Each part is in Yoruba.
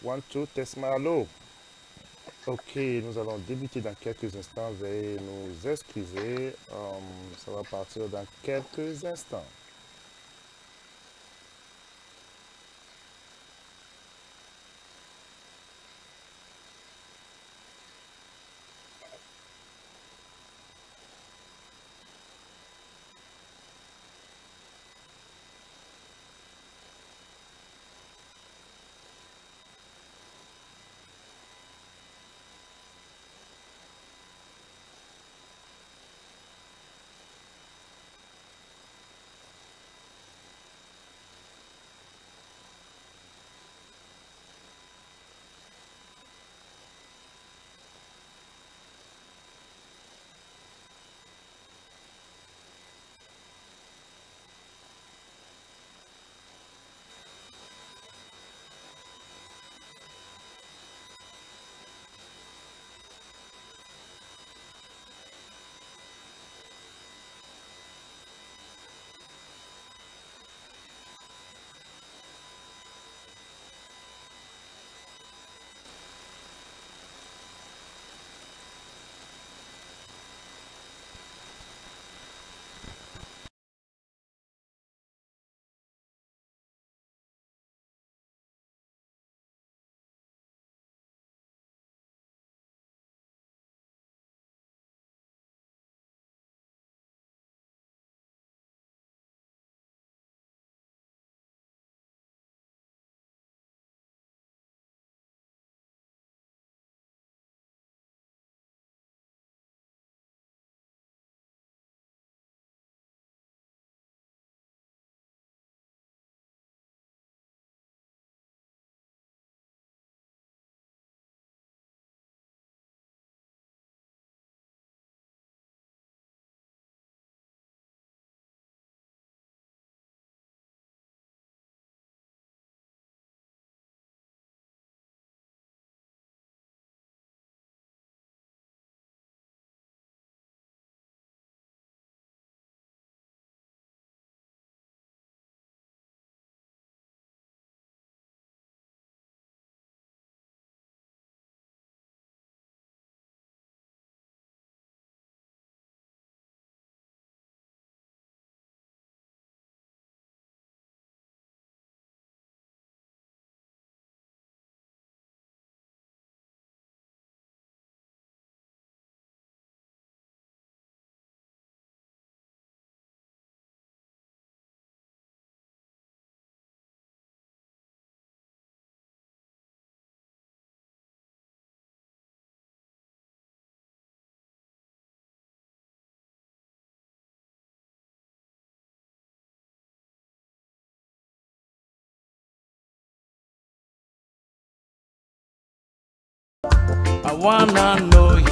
One, two, test malo. Ok, nous allons débuter dans quelques instants. Veuillez nous excuser. Ça va partir dans quelques instants. I wanna know you.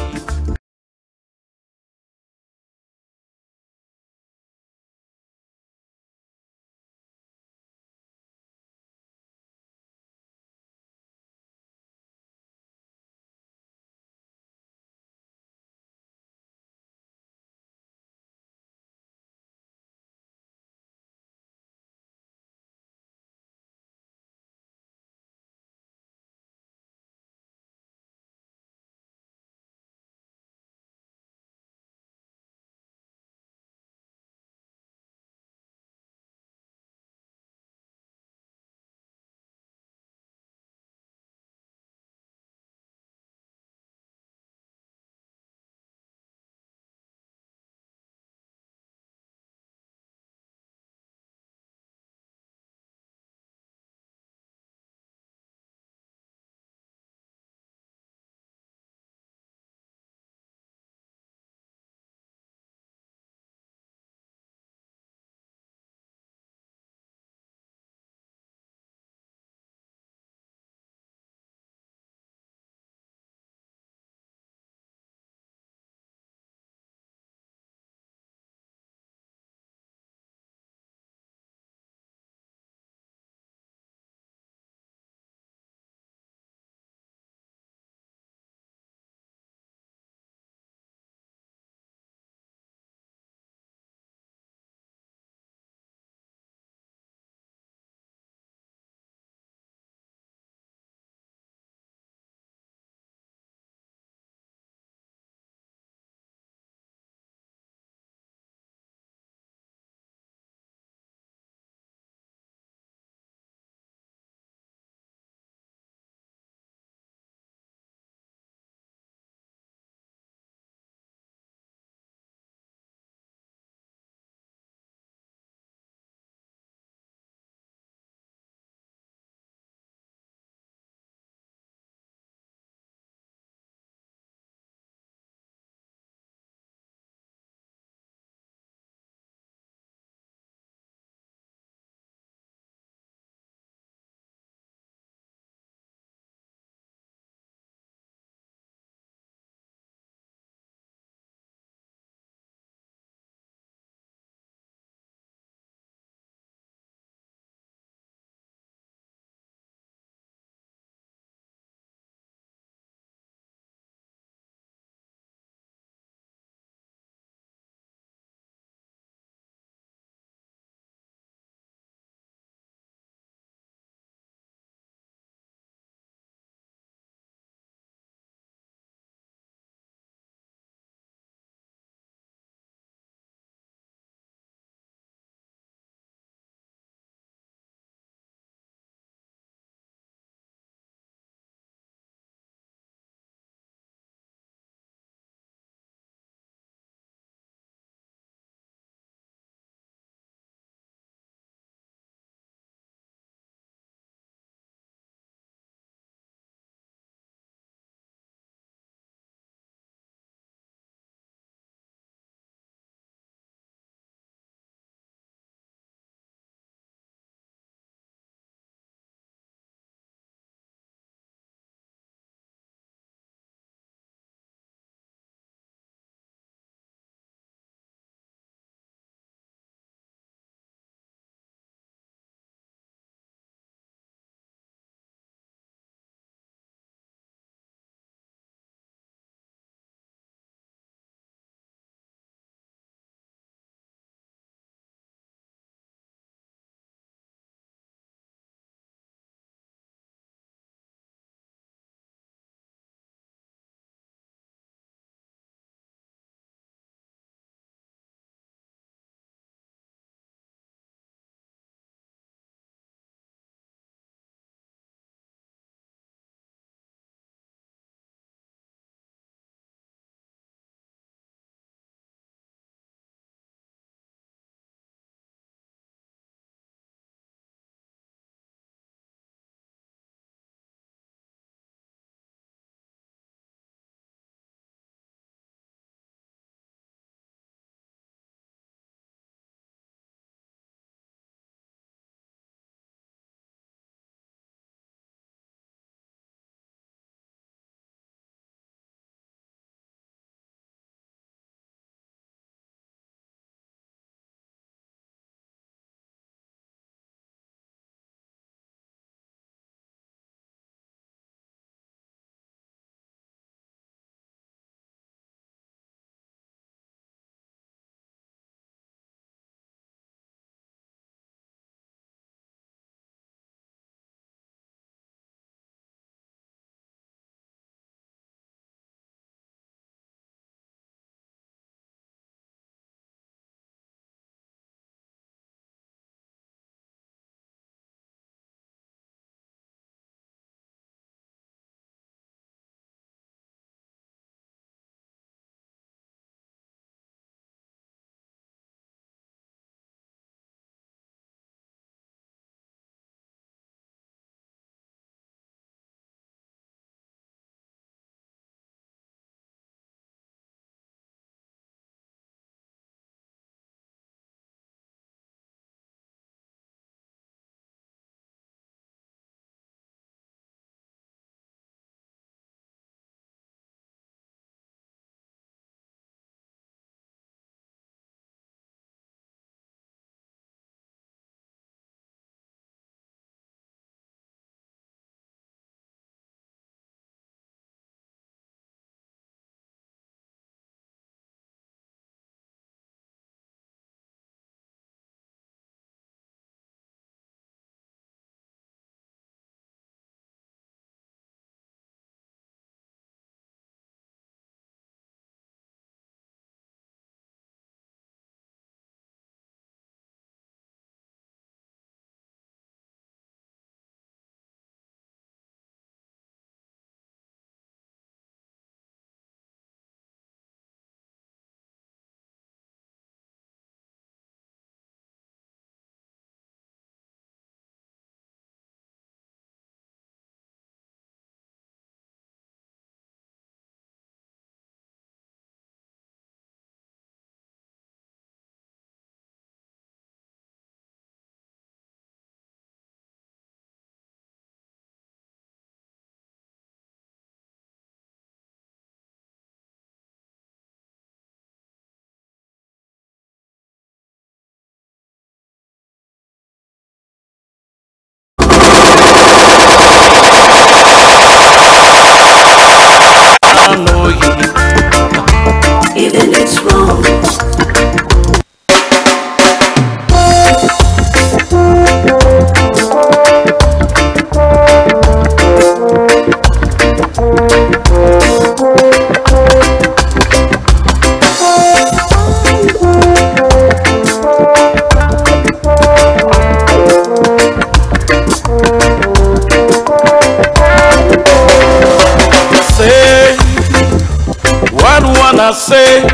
wanna say,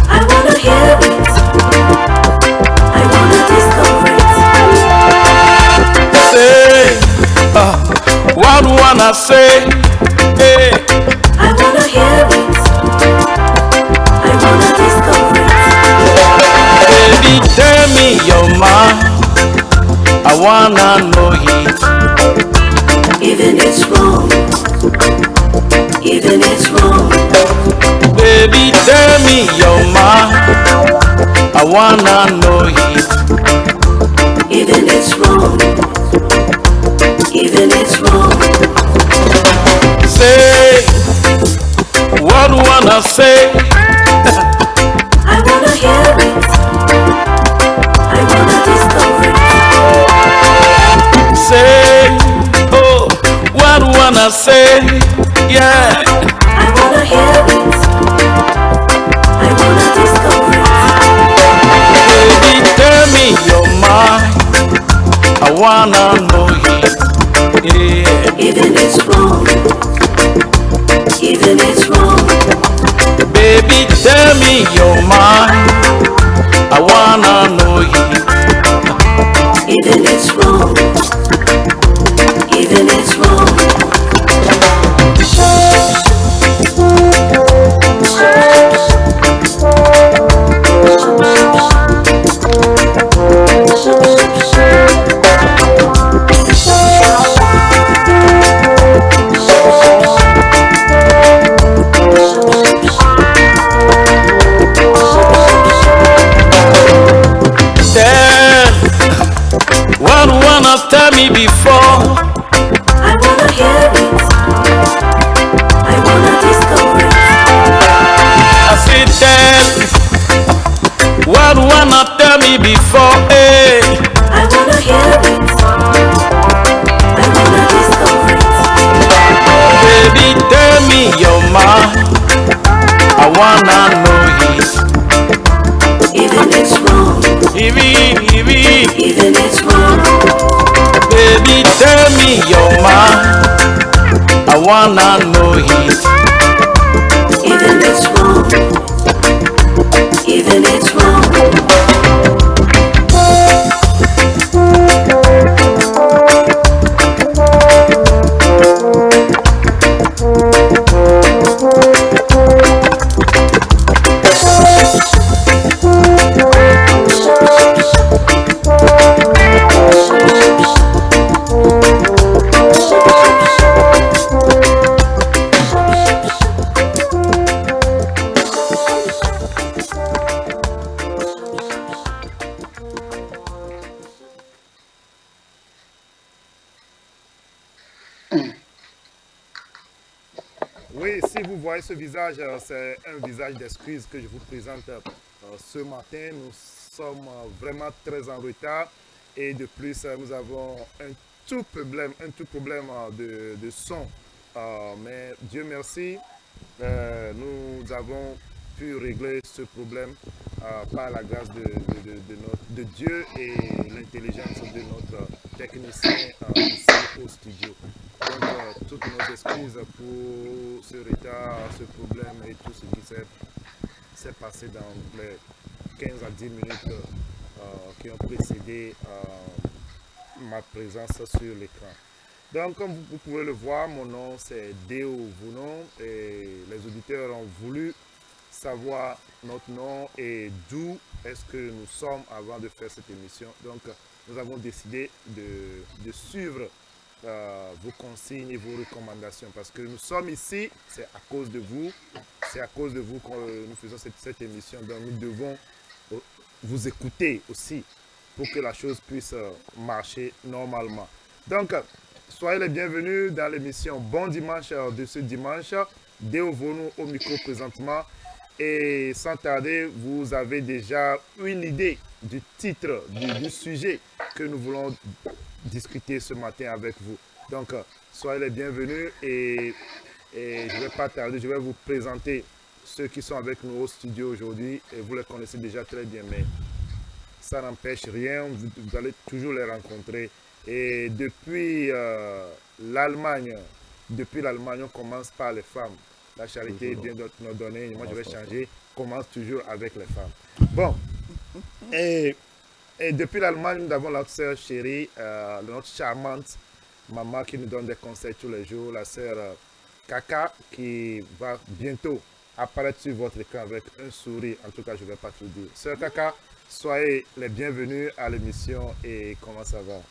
I wanna hear it. I wanna discover it. say, what wanna say, hey. I wanna hear it. I wanna discover it. Baby, tell me your mind, I wanna know it. Even it's wrong. Even it's wrong. Baby, tell me your mind, I wanna know it. Even it's wrong. Even it's wrong. Say, what wanna say, I wanna hear it. I wanna discover it. say, oh, what wanna say, yeah. I wanna hear it. I wanna discover it. Baby, tell me your mind, I wanna know it, yeah. Even it's wrong. Even it's wrong. Baby, tell me your mind, I wanna know it. Even it's wrong. Even it's wrong. Tell, what wanna tell me before, I wanna hear it. I wanna discover it. I say tell, what wanna tell me before, hey. I wanna hear it. I wanna discover it. Baby, tell me your mind, I wanna know it. Even it's wrong. Even, Even it's wrong. baby, tell me your mind, I wanna know it. Even it's wrong. Even it's wrong. Oui, si vous voyez ce visage, c'est un visage d'excuse que je vous présente ce matin. Nous sommes vraiment très en retard et de plus, nous avons un tout problème de son. Mais Dieu merci, nous avons pu régler ce problème par la grâce de Dieu et l'intelligence de notre technicien ici au studio. Donc, toutes nos excuses pour ce retard, ce problème et tout ce qui s'est passé dans les 15 à 10 minutes qui ont précédé ma présence sur l'écran. Donc, comme vous pouvez le voir, mon nom c'est Deo Vounon et les auditeurs ont voulu savoir notre nom et d'où est-ce que nous sommes avant de faire cette émission. Donc, nous avons décidé de suivre vos consignes et vos recommandations parce que nous sommes ici, c'est à cause de vous, c'est à cause de vous que nous faisons cette émission. Donc, nous devons vous écouter aussi pour que la chose puisse marcher normalement. Donc, soyez les bienvenus dans l'émission Bon Dimanche de ce dimanche. Deo Vounon au micro présentement. Et sans tarder, vous avez déjà une idée du titre, du sujet que nous voulons discuter ce matin avec vous. Donc, soyez les bienvenus et je ne vais pas tarder, je vais vous présenter ceux qui sont avec nous au studio aujourd'hui. Et vous les connaissez déjà très bien, mais ça n'empêche rien, vous allez toujours les rencontrer. Et depuis l'Allemagne, on commence par les femmes. la charité bien nous donner. Moi, je vais changer. Commence toujours avec les femmes. Bon. Et depuis l'Allemagne, nous avons notre sœur chérie, notre charmante maman qui nous donne des conseils tous les jours. La sœur Kaka qui va bientôt apparaître sur votre écran avec un sourire. En tout cas, je ne vais pas tout dire. Sœur Kaka, soyez les bienvenus à l'émission et comment ça va?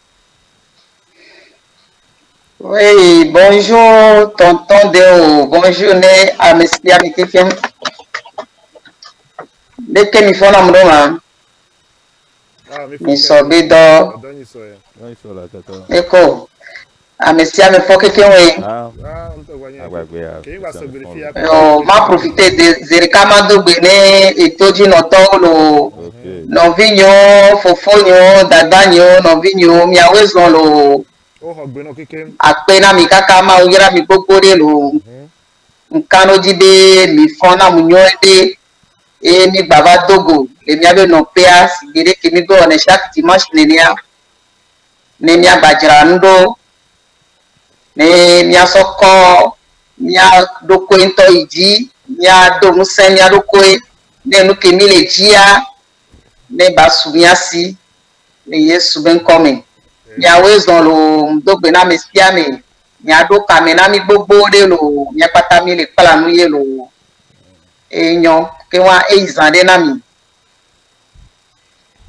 Oui, bonjour, tonton Deo. Bonjour, à M. Amikifim. Dès que nous faisons un nous sommes dans. Écho. À M. Amikifim, oui. M'a profité de Zerikamado Bene et Toji Notolo. Non vignon, Fofonio, Dadanio, non vignon, Miawezon lo. Akpena mi kaka ma uyera mi gbogbo lo nkano jibe mi fona mu nyoede e mi baba dogo le mi abe no pea sigere kimi go ne chaque dimanche ne mi abajira ndo ne mi asoko mi adoko into iji mi adomu sen mi adoko ne nu kemi le jia ne basu mi asi ne Yesu ben come Miawe dans le dogbe na mespiame miado kamena mi gbogbo de lo mi pata mi le pala nu ye lo enyo ke wa izande na mi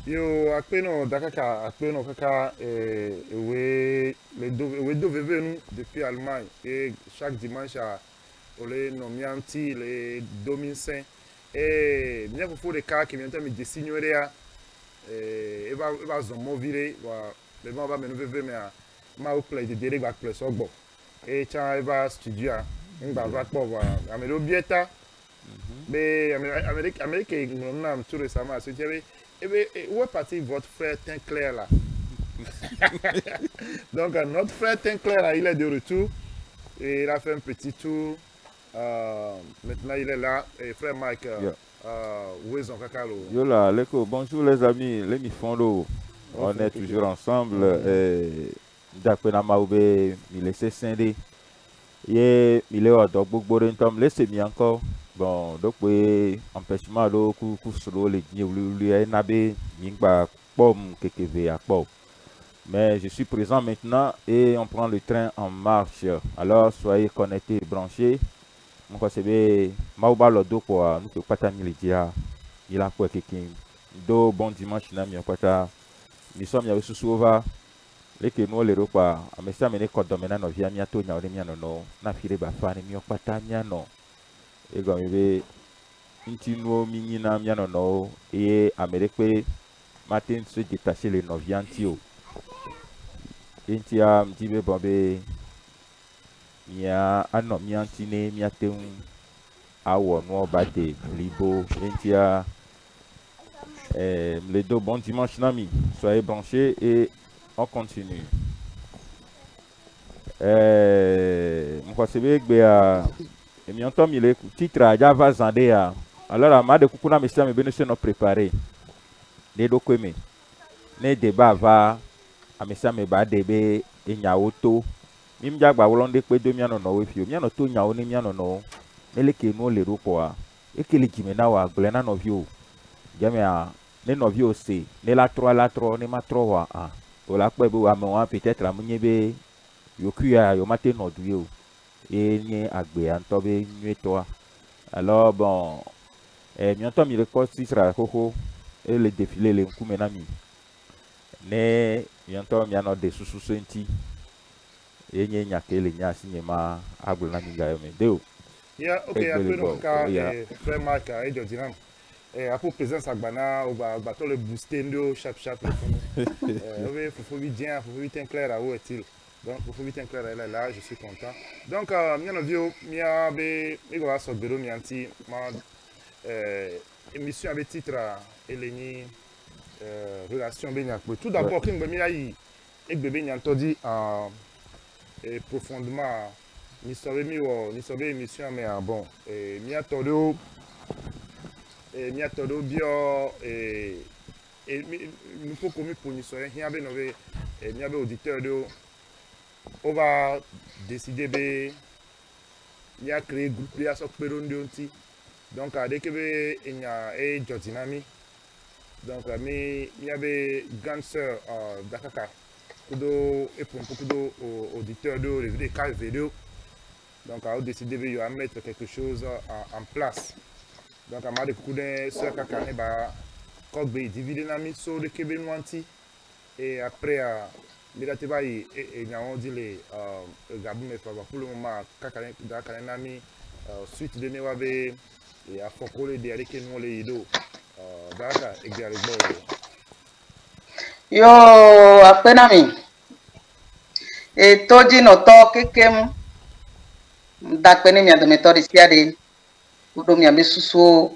yo akpeno dakaka akpeno kaka we do veve nous depuis Allemagne et chaque dimanche ole no mianti le dominsen et mia pour les cas qui viennent me designer ya et va zomo vire wa le bon va me nous veve mais ma au play de direct back play so gbo et tiens va studio ngba va po wa amelo bieta mais Amérique nous a tout récemment ce dirait où est parti votre frère Tinclair là? Donc notre frère Tinclair là, il est de retour et il a fait un petit tour. Maintenant il est là et frère Mike où est son cacalo? Yo là, bonjour les amis, les mifondo. On est toujours ensemble. D'après Namaoube, il est scindé. Il est au Dogbook Borentom, laissez-moi encore. Bon, donc, empêchement de solo les nabe, yingba pom kekeve à pom. Mais je suis présent maintenant et on prend le train en marche. Alors, soyez connectés, brancés. Mon conseiller, Maouba Lodo pour nous que pas t'amener les dia. Il a quoi quelqu'un. Do bon dimanche, n'ami pas nous sommes à Sousouva. Les que nous les repas. À mes amis, les codes dominants, nous viens bientôt, nous avons mis non. N'a filé bafane, nous pas t'amener non. Et comme il veut, intimo minina miano no et Amérique matin se détacher les noviantio. Intia mtibe bombe mia ano miantine miateun awo no bate libo intia les deux bons dimanche nami soyez branchés et on continue. Mon conseiller et mi entend il est titre à Java Zandéa. Alors, à ma de Kukuna Messia, mes bénéficiaires nous préparés. Les documents. Les débats va à Messia, mes bas débats et Niaoto. Mim Jagba, Hollande, que 2 miano no, if you miano to Niao, ni miano no. Mais les qui nous les ropoa. Et que les Jimenawa, Glena Novio. Jamea, les Novio, c'est. Les la 3, les ma 3. Au la Quebo, à moi, peut-être à Mouniebe. Yokuya, yo matin no duo. Et ni agbe antobe nuetoa. Alors bon, bientôt il record sera coco et le défilé les kumenami. Ne bientôt il y a des sous-senti et ni nya kele nya sinema agbe na minga yo me deo. Yeah, okay, après donc frère Marc et Jodiram. Et après présence agbana ou ba to le booster ndo chap oui, faut bien, faut bien clair où est-il? Donc, pour vous bien clair, elle est là, je suis content. Donc, bien vu, mia be ego so bero mianti ma émission avec titre Eleni relation benya. Tout d'abord, king be mia yi ek bebe nyanto di profondément ni sauver émission mais bon mia todo bio nous faut comme pour nous soyez rien be nové mia be auditeur de on va décider il a créé groupe il a sorti Perondionti donc dès que il y a et Jordinami donc mais il y avait grande sœur d'Akaka kudo et pour beaucoup d'auditeurs de revenir cas vidéo donc a décidé de mettre quelque chose en place donc a marre de couder sœur Kaka ne ba quand be diviser na mi so de kebe nuanti et après Mirateba et on dit les Gabou mais pour le moment Kaka na mi suite de Newabe et à Fokole de avec nous les ido Daka et Garibo yo apenami e toji no to kekem dakpene mi adometori siade udo mi amesusu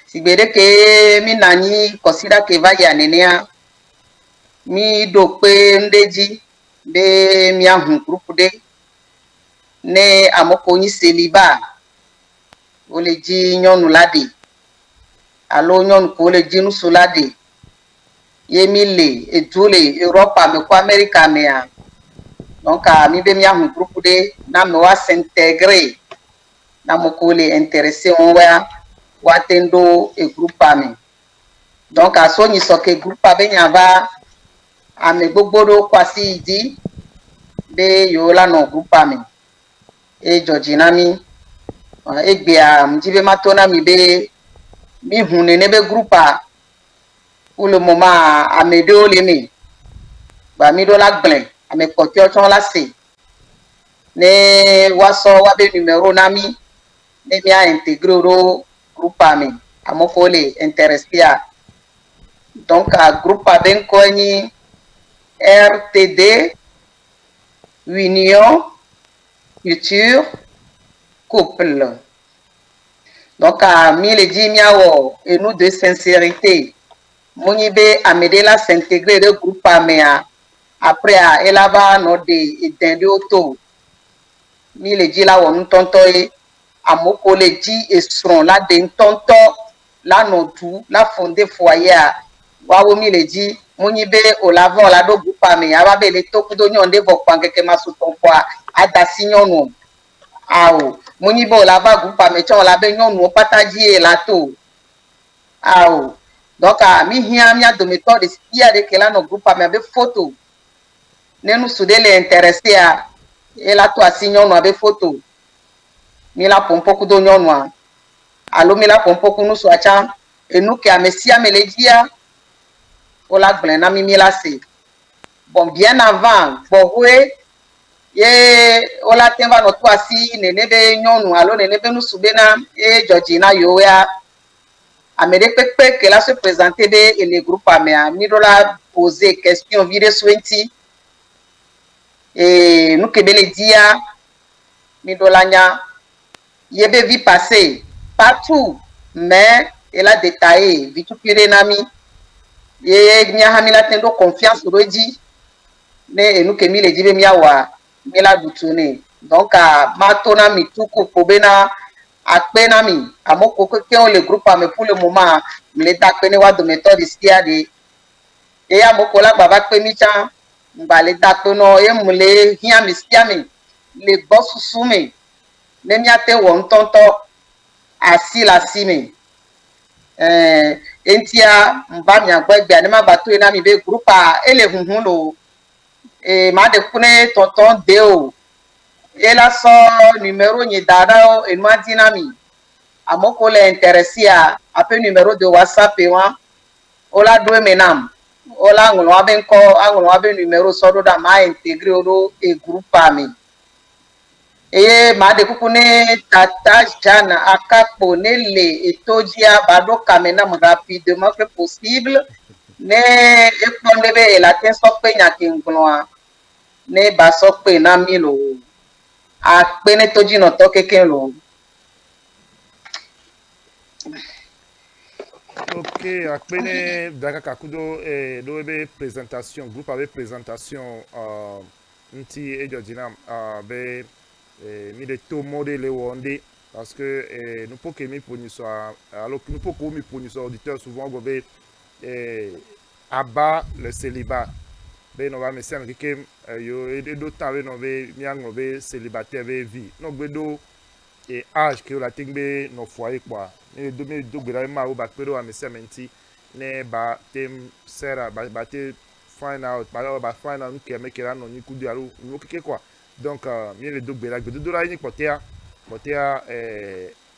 sigbede ke mi nani consider ke vaya nenea mi do pe ndeji be mi ahun group de ne amoko yin celibat o le ji nyonu lade alo nyonu ko le ji nusu lade yemile etule Europe me ko America me a donc mi be mi ahun groupe de na me wa s'intégrer na mo ko le intéressé on wa tendo e groupe ami donc a so ni so ke groupe be nya va ame gbogbo do kwasi idi be yo la no groupe ami e Georgina mi egbe a mjibe matona mi be mi hunne ne be groupe a pour le moment à mes deux les ba mi do la glen à mes côtés on la c'est ne waso wa be numéro nami ne mi a intégré au groupe ami à mon folie intéressé donc à groupe a ben koni RTD Union Culture Couple donc à mi le dit miawo et nous de sincérité Monibe Amedela s'intégrer le groupe Amea après à Elava Node et d'un auto. Mi le dit là où nous tontoye à Moko le dit et seront là d'un tonto là non tout là fondé foyer à Wawo mi le dit Monibe au lavant là do groupe Amea va belle toku do nyon de vokwan keke masu tonpoa à dasignon non. Ao Monibe au lava groupe Amea chon la be nyon no pataji la to. Ao donc mi hia mi adometor de sia de que là no groupe a me photo ne nous soude les intéressés à et là toi signon no avec photo mi la pompo ku do nyonwa alo mi la pompo ku nous soacha et nous que a messia me le dia o la glena mi la c'est bon bien avant bon ouais ye o la temba no toi si ne be nyonu alo ne be nous soude na e Georgina yo ya Amérique que là se présenter et les groupes américains mi dola poser question vire sointi et nous que bele dia mi dola nya yebe vie passer partout mais elle a détaillé vitu pire nami ye nya hamila tendo confiance roji ne nous que mi le dibe mi awa mi la butune donc matona mi tuku pobena Akpenami, à mon côté, le groupe a pour le moment, les dakpene wa de méthode ici à des. Et à mon collègue Baba Kpemicha, les dakpeno, et moulé, rien miskiami, les boss soumé, les miate ou un tonto, assis la cime. Entia, mbamia, bianema batu et nami be groupe a, et les hunhulo, et ma de kune tonton deo. Et là, son numéro ni dada et moi dynami. À mon collègue intéressé à peu numéro de WhatsApp et moi. Ola doué menam. Ola ngolo aben ko angolo aben numéro sodo da ma intégré au et groupe ami. Et ma de kukune tata jana akapo nele et tojia bado kamena rapidement que possible. Ne epondebe la ten sokpe nyakingloa. Ne basokpe na milo. A peine toji no to quelqu'un lo. Ok, a peine Dakaka Kudo dobe présentation, groupe avec présentation nti et Georgina be mi de to modèle wonde parce que nous pouvons mi pour nous soit alors que nous pouvons mi pour nous auditeur souvent gobe abat le célibat be no va me sem keke yo do temps be no be mi ango be célibataire be vie no gbe do et âge que la tingbe no foyer quoi ne do gbera ma o ba pero a me sem nti ne ba tem sera ba te find out ba find out que me kera no ni kudu alu no keke quoi donc mi le do gbera gbe do ra ni potea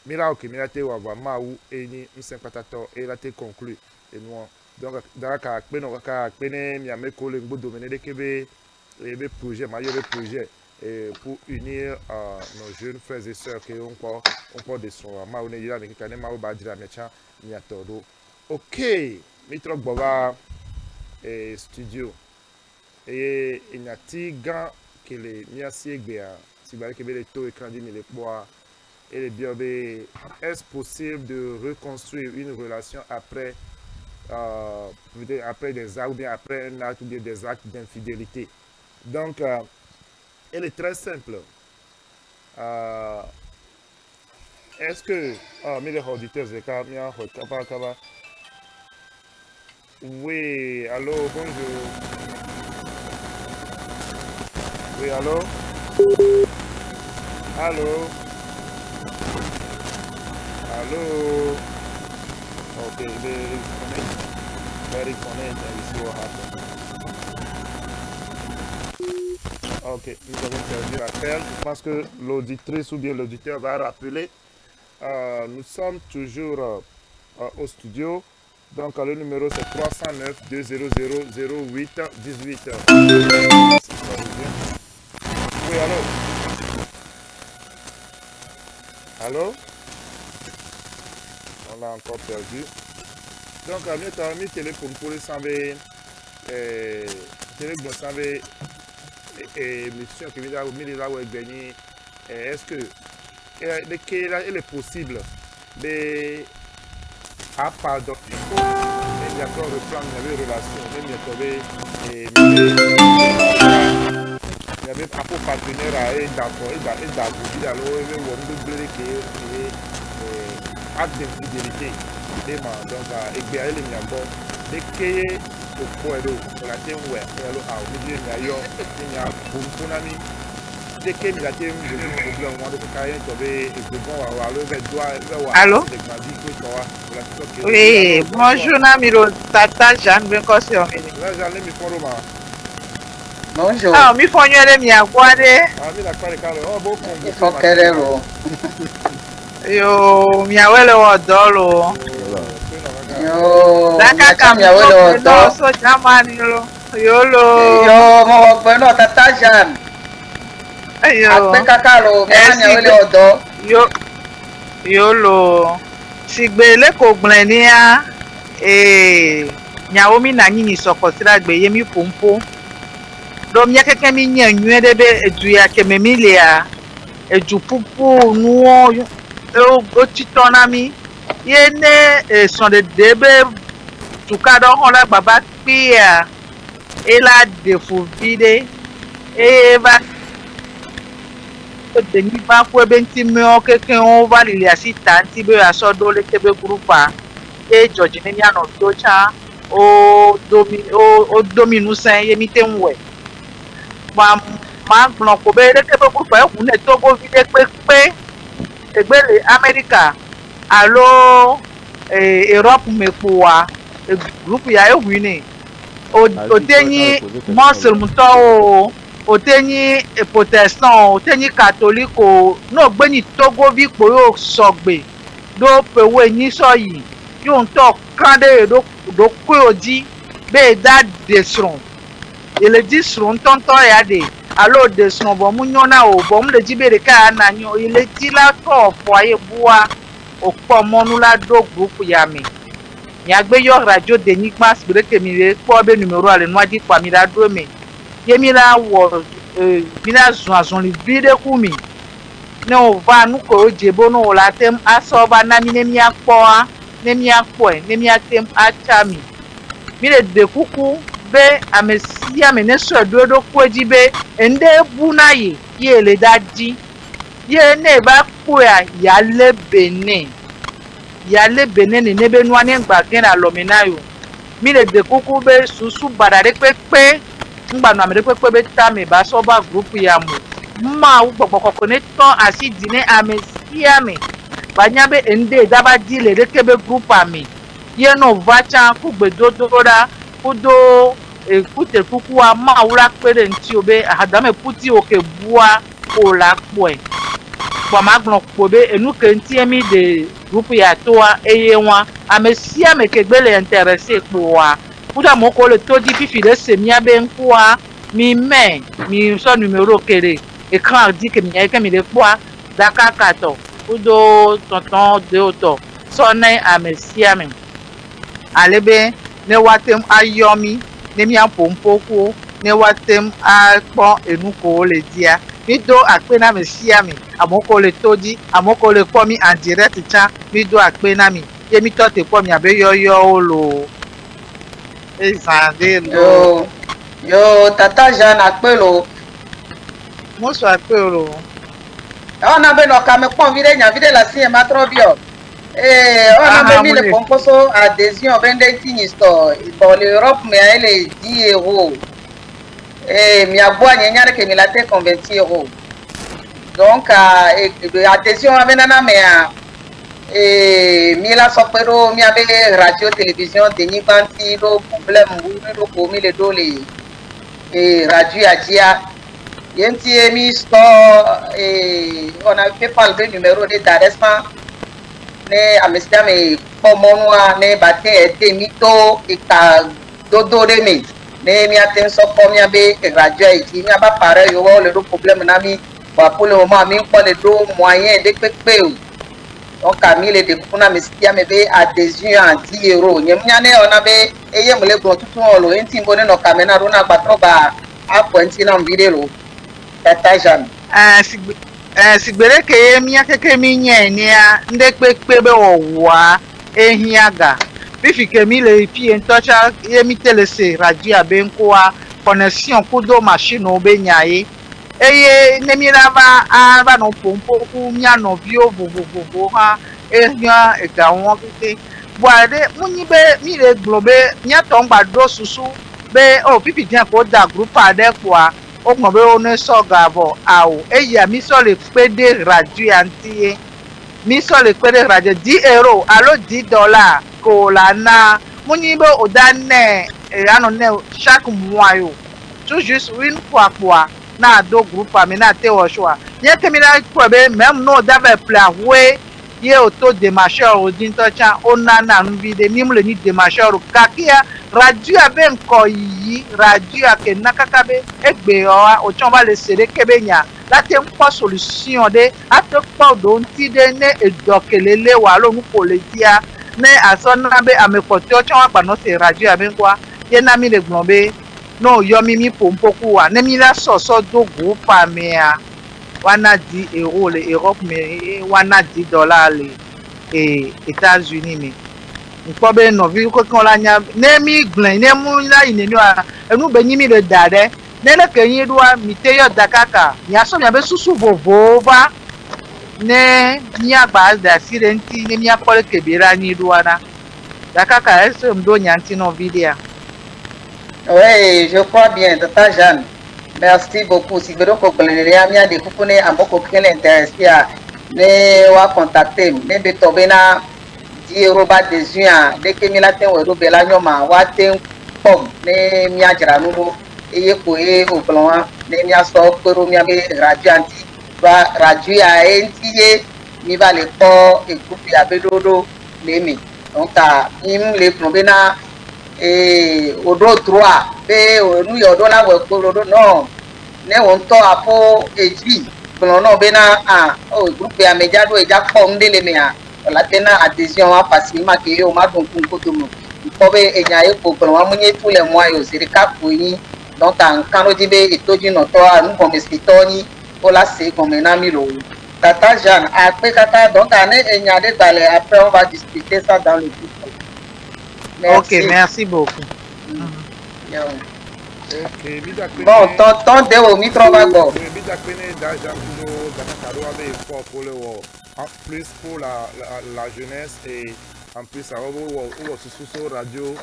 mira o que mira te wa ma ou eni msempatato et la te conclu et nous donc dans ka peno ka pene mi ame ko le ngbodo mene de kebe be projet ma yo be projet pour unir nos jeunes frères et sœurs qui ont pas de son ma on est là mais quand ma ba dira mecha mi atodo OK mi tro gboba studio et il y a tigan que les mi asiegbe si ba kebe le to écran di mi le poa et les bien est-ce possible de reconstruire une relation après après des actes ou bien après un acte ou bien des actes d'infidélité. Donc, elle est très simple. Est-ce que... mais les auditeurs, oui, allô, bonjour. Oui, allô? Allô? Allô? Okay, very connect and see what happens. Ok, nous avons perdu l'appel. Je pense que l'auditrice ou bien l'auditeur va rappeler. Nous sommes toujours au studio. Donc le numéro c'est 309 200 08 18. Oui, allô? Allô? On l'a encore perdu. Donc, à mi téléphone pour le samedi, téléphone samedi, mission qui vient au là où est-ce que il est possible de à pardon il y a encore reprendre une relation même il y avait un peu partenaire et d'accord il a acte d'infidélité donc éclairer les miambons dès que au poids la terre ouais alors à au milieu il y a pour ami dès que la terre problème on de carrière tomber et bon alors allô oui bonjour Namiro tata Jeanne bien conscient là j'allais me prendre ma bonjour ah mi fonyo mi akwade ah mi la pare caro oh bon il faut querelo yo mi awele odolo yo Daka mi awele odo so jamani lo yo mo gbe no tata Jeanne yo ape kakalo mi awele odo yo lo sigbe le ko gblen ni a nyawo mi na nyini soko sira gbe yemi pompo do mi keke mi nyan nwe de be edu ya kememilia edu pupu nuo o titona mi ye ne son de debe tukado hola baba pia e la defu vide e va de ni ba ko be ntimi o keke on va li asita nti be asodo le kebe grupa e George ni ano docha o dominu sen ye mi tenwe ma gbon ko be le kebe grupa e kun ne to go vide pepe egbele America alo Europe mepoa group ya ewini otenyi muslim to otenyi protestant otenyi catholique no gbe ni Togo bi po yo sogbe do pewe ni soyi yo nto kande do ko oji be da desron ele disron tonto ya de alo desron bo munyona o bo mu le jibere ka na nyo ile ti la to fo aye bua opo monu la do group ya mi ya gbe yo radio Denigma spireke mi re po be numero ale no adi kwa mi la do me ye mi la wo mi la zun li vide ku mi no va nu ko jebo no la tem aso ba na mi ne mi akpo ne mi akpo ne mi atem achami mi le de kuku be amesia me ne so do ko ji be ende bu na ye le daji ye ne ba ku ya le bene ni nebe nwa ne ngba gen alominayo mi le de kuku be susu badare pepe ngba no amede pepe be ta me ba so ba group ya mu ma u gbogbo ne ton asidi ne amesia me banya be ende daba di le de kebe group ami ye no vacha ku gbedodora kudo ekute kuku wa ma ura pere nti obe adame puti oke bua o la poe kwa magbon pobe enu ke nti emi de group ya toa eye won amesia me kegbele intéressé poa kuda moko le todi fifi de semia be nkoa mi me mi so numéro kere écran dit que mi le poa dakakato kudo tonton de auto sonne amesia me alebe ne watem ayomi ne mi apompoku ne watem akpon enuko le dia mi do akpena mesia mi amoko le todi amoko le po mi en direct cha mi do akpena mi ye mi to te po mi abe yo lo ezande lo yo tata Jean akpelo mo so akpelo on a be no ka me pon vide nya vide la si e ma trop bio on a be mi le composo adhésion 20 tini store pour l'Europe mais elle est 10 €. Mi aboa nyanya ke mi la te 20 €. Donc adhésion amenana mais mi la sopero mi ave radio télévision deni banti do problème do ko mi le do le radio adia yenti mi store on a fait pas le numéro de d'adressement ne amestia me pomonwa ne bate temito ita dodo de me ne mi aten so ko mi abe radio iti mi aba pare yo le do problème na mi ba pour le moment mi ko le do moyen de pepe donc Camille de kuna mestia me be adhésion à 10 €. Nyemnyane ona be eye mule go tutu olo enti mbone no kamena rona batroba a pointi na vidéo tata Jean sigbere ke ye mi akeke mi nye ni a nde pepe be owa ehiaga bifi ke mi le pi entocha ye mi telese radio abenkoa connexion kudo machine obe nyaye eye ne mi lava aba no pompo ku mia no bio vovovo ha ehia ega won kete boade munyi be mi le globe nya to ngba do susu be o pipi dia ko da group ade kwa o mo be o ne so gabo awo eya mi so le pede radio antie mi so le pede radio 10 € alo 10 $ ko la na munyi be o da ne ano ne chaque mois yo tout juste une fois quoi na do groupe ami na te wo choa ye kemi na ko be même no da be plan we ye auto démarcheur o din to cha ona na nvide mi mle ni démarcheur kakia radio abe nko yi radio ake nakakabe egbe o chon ba le sere kebenya láti npo solution de ate po do nti de ne edokelele wa lo mu ko le dia ne asona be amekoto chon wa pa no se radio abe kwa ye na mi le gbon be no yo mimi pompoku wa ne mi la so do groupe amea wana 10 € le Europe me wana 10 $ le États-Unis me nko be no vi ko kon la nya ne mi glen ne mu la ine mi wa enu be nyimi le dade ne le ke yin doa mi te yo dakaka nya so mi abe susu vovova ne mi agba da sirenti ne mi akole kebira ni doa na dakaka eso mdo nyanti no video. Oui, je crois bien, tata Jeanne. Merci beaucoup. Si vous voulez amia de kupune amboko kele intéressé à ne wa contacter ne betobena 10 € d'adhésion de que mi la ten euro bela nyoma wa ten pom ne mi ajra nuno eye ko e o plan ne mi aso pero mi abe radio anti wa radio a enti mi va le po e groupe ya bedodo le mi donc im le probena odo 3 be nu yo do la we ko do no ne won to apo eji kono no be na o groupe ya meja do eja ko ndele me a la tena adhésion wa facilement ke yo ma don kun ko to mo ko be eja e ko kono wa munye tous les mois yo siri ka ko yin donc en kano dibe etoji no to anu ko me sitoni o la se ko me na mi lo tata Jeanne a pe kaka donc ane enya de balé après on va discuter ça dans le groupe. Merci. Ok, merci beaucoup. Bon, ton de au micro va go. En plus pour la jeunesse et En plus, ça va sur radio,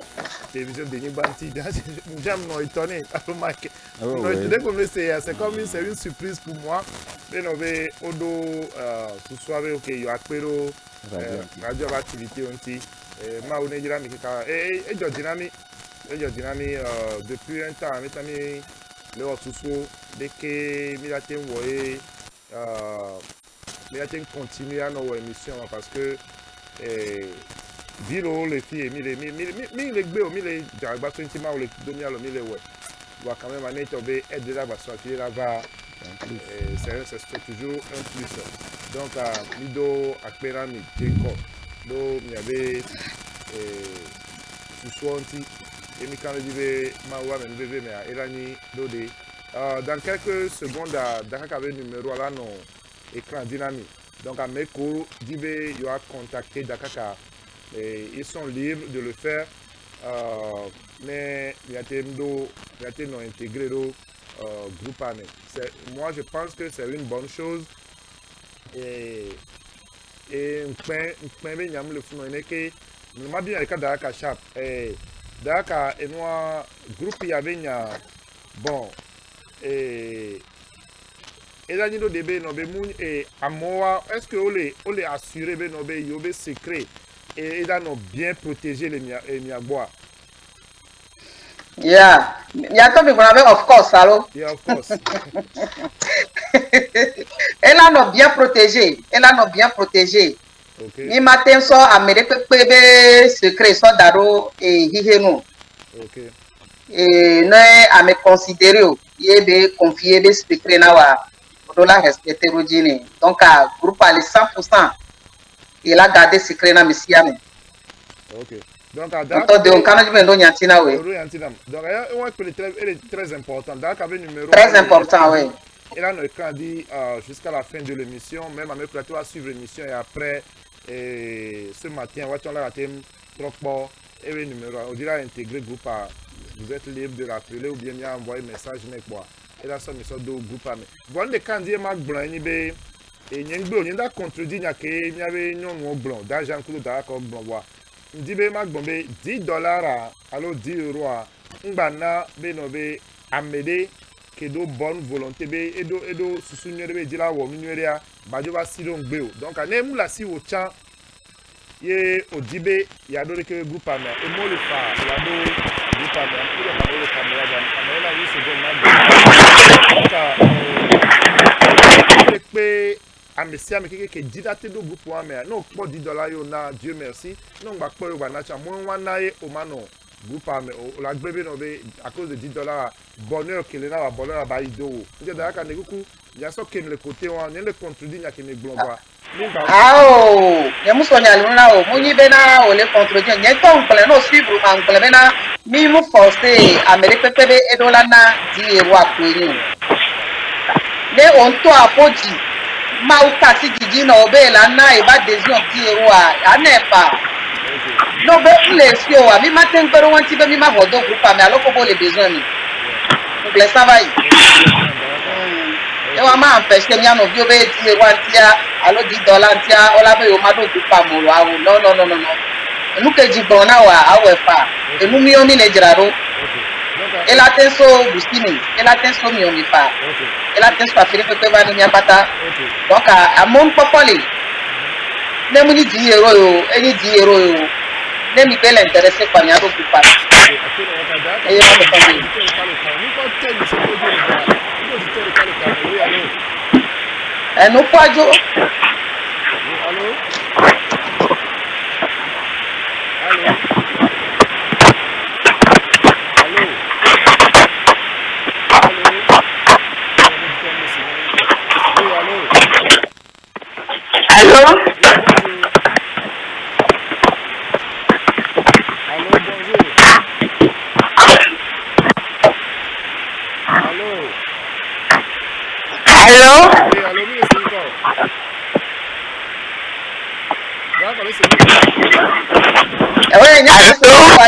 télévision de Nibanti. J'aime non étonné. C'est comme c'est une surprise pour moi. Mais on va ce soir, ok, il y a Apéro, radio activité aussi. Ma on est dynamique. Et dynamique depuis un temps, le sous dès que Milaten voyait, Milaten continue à nos émissions parce que Vilo les filles, les gbé, les jarbasso intima ou les donia le mille ouais. Doit quand même aller tomber aider la basso qui là-bas. C'est toujours un plus. Donc Mido Akpera mi Jacob. Donc il y avait Susuanti et mi quand dit Mawa même bébé mais Elani Dodé. Dans quelques secondes Dakar avait numéro là non écran dynamique. Donc à Meko Dibé il a contacté Dakar. Ils sont libres de le faire, mais il y a des non intégrés au groupe. Moi, je pense que c'est une bonne chose. Et le fond est que nous m'avons bien le cas Dakar Chap. Dakar et moi groupe il y avait bon et là nous débé no be moun et amoa est-ce que on les assurer be no be yobe secret et ils ont bien protégé les miabois. Yeah, of course, allô? Yeah, of course. Elle a bien protégé. Okay. Ni matin so Amérique pebe secret so daro et hihenu. Okay. Et ne a me considérer yebe confier des secrets na wa dola respecter rodine. Donc à groupe à 100%. Il a gardé secret na misiame. Ok. Donc, donc elle est très importante. Numéro très important, oui. Et là, nous avons dit jusqu'à la fin de l'émission, même à mes plateaux à suivre l'émission et après, ce matin, on va trop et le numéro, on dirait intégrer le groupe. Vous êtes libre de l'appeler ou bien envoyer un message. Et là, ça me sort de groupe. Bon, les candidats, Marc Blanc, et il y a contredit qu'il y avait un blanc, d'argent que d'accord blanc. Il dit $10 alors 10 euros. Mbana benobe amede kedo bonne volonté be edo susunere be dila wo minueria bajoba sidon gbeo. Donc anem la si wo chan ye odibe ya do ke groupe ama e mo le fa la do groupe ama pour le caméra dan amela wi seconde na pe amesia me keke didate do groupe wa me no po $10 yo na Dieu merci no ngba po yo ba na cha mo wa na ye o mano groupe ame o la gbebe no be à cause de $10 bonheur que le na bonheur ba ido nge da ka ne kuku ya so kem le côté wa ne le contredit nya ke me global oh ya muso nya luna o munyi bena o le contredit nya ton pele no suivre man pele bena mi mu forcer Amérique pebe edola na di wa kwenu le on to apoji ma o kasi gigi na obela na e ba décision di ewa anepa no be le sio wa mi matin pero wanti be mi ma vodo groupe mais alors ko les besoins ni donc les travail e wa ma empêcher mi ano bio be di wantia alors $10 tia o la be o ma do groupe mo wa no nu ke jibon na wa awefa e nu mi oni le jiraro e la tenso bustini e la tenso mi oni fa e la tenso afiri pe ba ni nyabata donc a mon popoli ne mu ni €10 yo eni €10 yo ne mi bel intéressé par nyado groupe e yo me tombe e no kwajo allô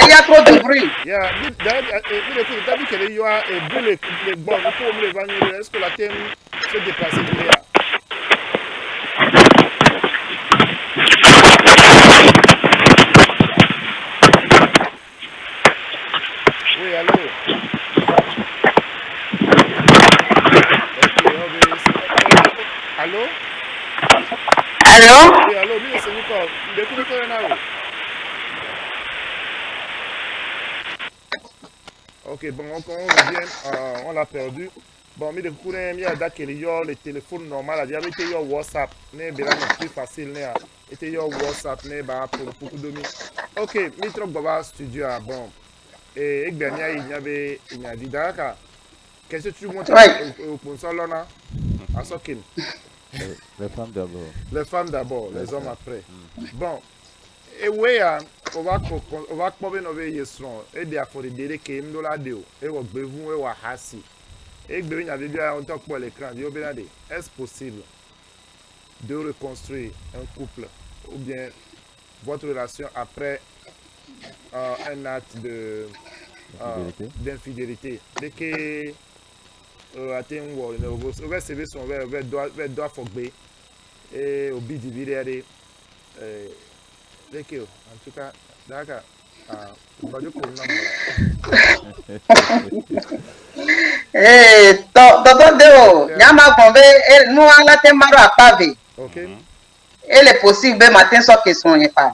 il y a trop de bruit. Est-ce que la thème se déplace derrière? Allô? Oui, allô, oui, c'est Nico. Découvre là. Ok, bon, on revient, on l'a perdu. Bon, mais de coup, il y a le téléphone normal, il y avait WhatsApp, mais plus facile, il y a WhatsApp, mais pour beaucoup de ok, Mitro Baba Studio, bon, et il y avait dit d'accord. Qu'est-ce que tu montres au console là? À Sokin. Les femmes d'abord. Les femmes d'abord, les hommes après. Bon, et oui, on va trouver nos yesron et des affaires de qui me la déo et on peut vous et on hasi et que bien avait bien on talk pour l'écran dit est-ce possible de reconstruire un couple ou bien votre relation après un acte de d'infidélité dès que atteint on va servir son doit fogber et au bidi vidéo en tout cas, d'accord. Tonton Deo, Nyama Bombe, nous on a témaro à pavé. Ok. Elle est possible, matin sans question, n'est pas.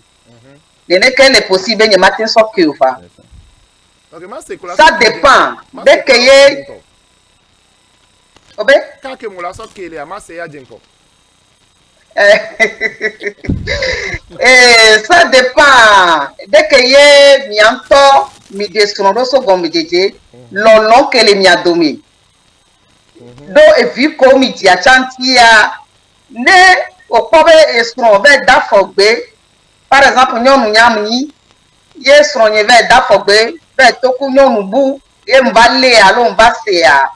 Il n'est qu'elle est possible, il matin sans que ou pas. Ça dépend. Dès que y Obe? Quand que mon la sorte qu'il est à ma c'est à Djenko. Ça dépend. Dès que y a mianto, mi descendons so gon mi jeje, l'on que les mia domi. Do e vu comme mi dia chantia, ne o pobe estron ve da fogbe. Par exemple, nyon nyamni, ye stron ye ve da fogbe, ve toku nyon bu, e mbale alo mbase ya.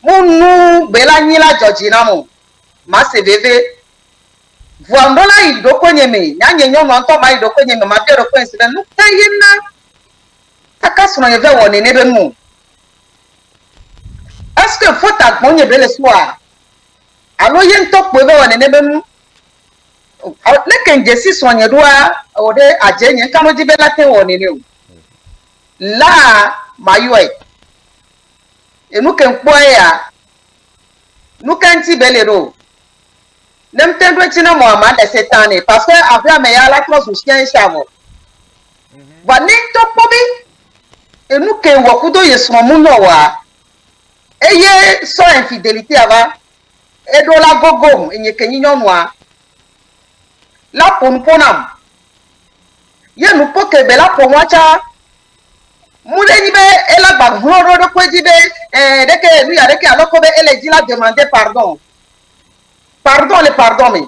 Munu bela nyila Georgina mo. Ma se bebe. Vuandola idoko nyeme, nyanye nyono anto ma idoko nyeme, ma biero kwensi nu tayena. Taka sono yeve woni nebe mu. Est-ce que faut t'accompagner belle soir? Alors yen top weve woni nebe mu. Le kenjesi sonya doa ode ajenye kano jibela te woni ne. La maywe. Et nous ken poya. Nous ken ti belero. Nem tendo tina Mohamed de cette année parce que après mais la classe ou chien chavo. Va ni to pobi. Et nous que wakudo yesmo muno wa. Eye so infidélité ava. E do la gogom enye kenyo noa. La ponam. Ye nous po ke bela po wacha. Moulé nibe ela ba horo do ko jibe deke lui avec alors ko be ele dit la demander pardon. Pardon le pardon mais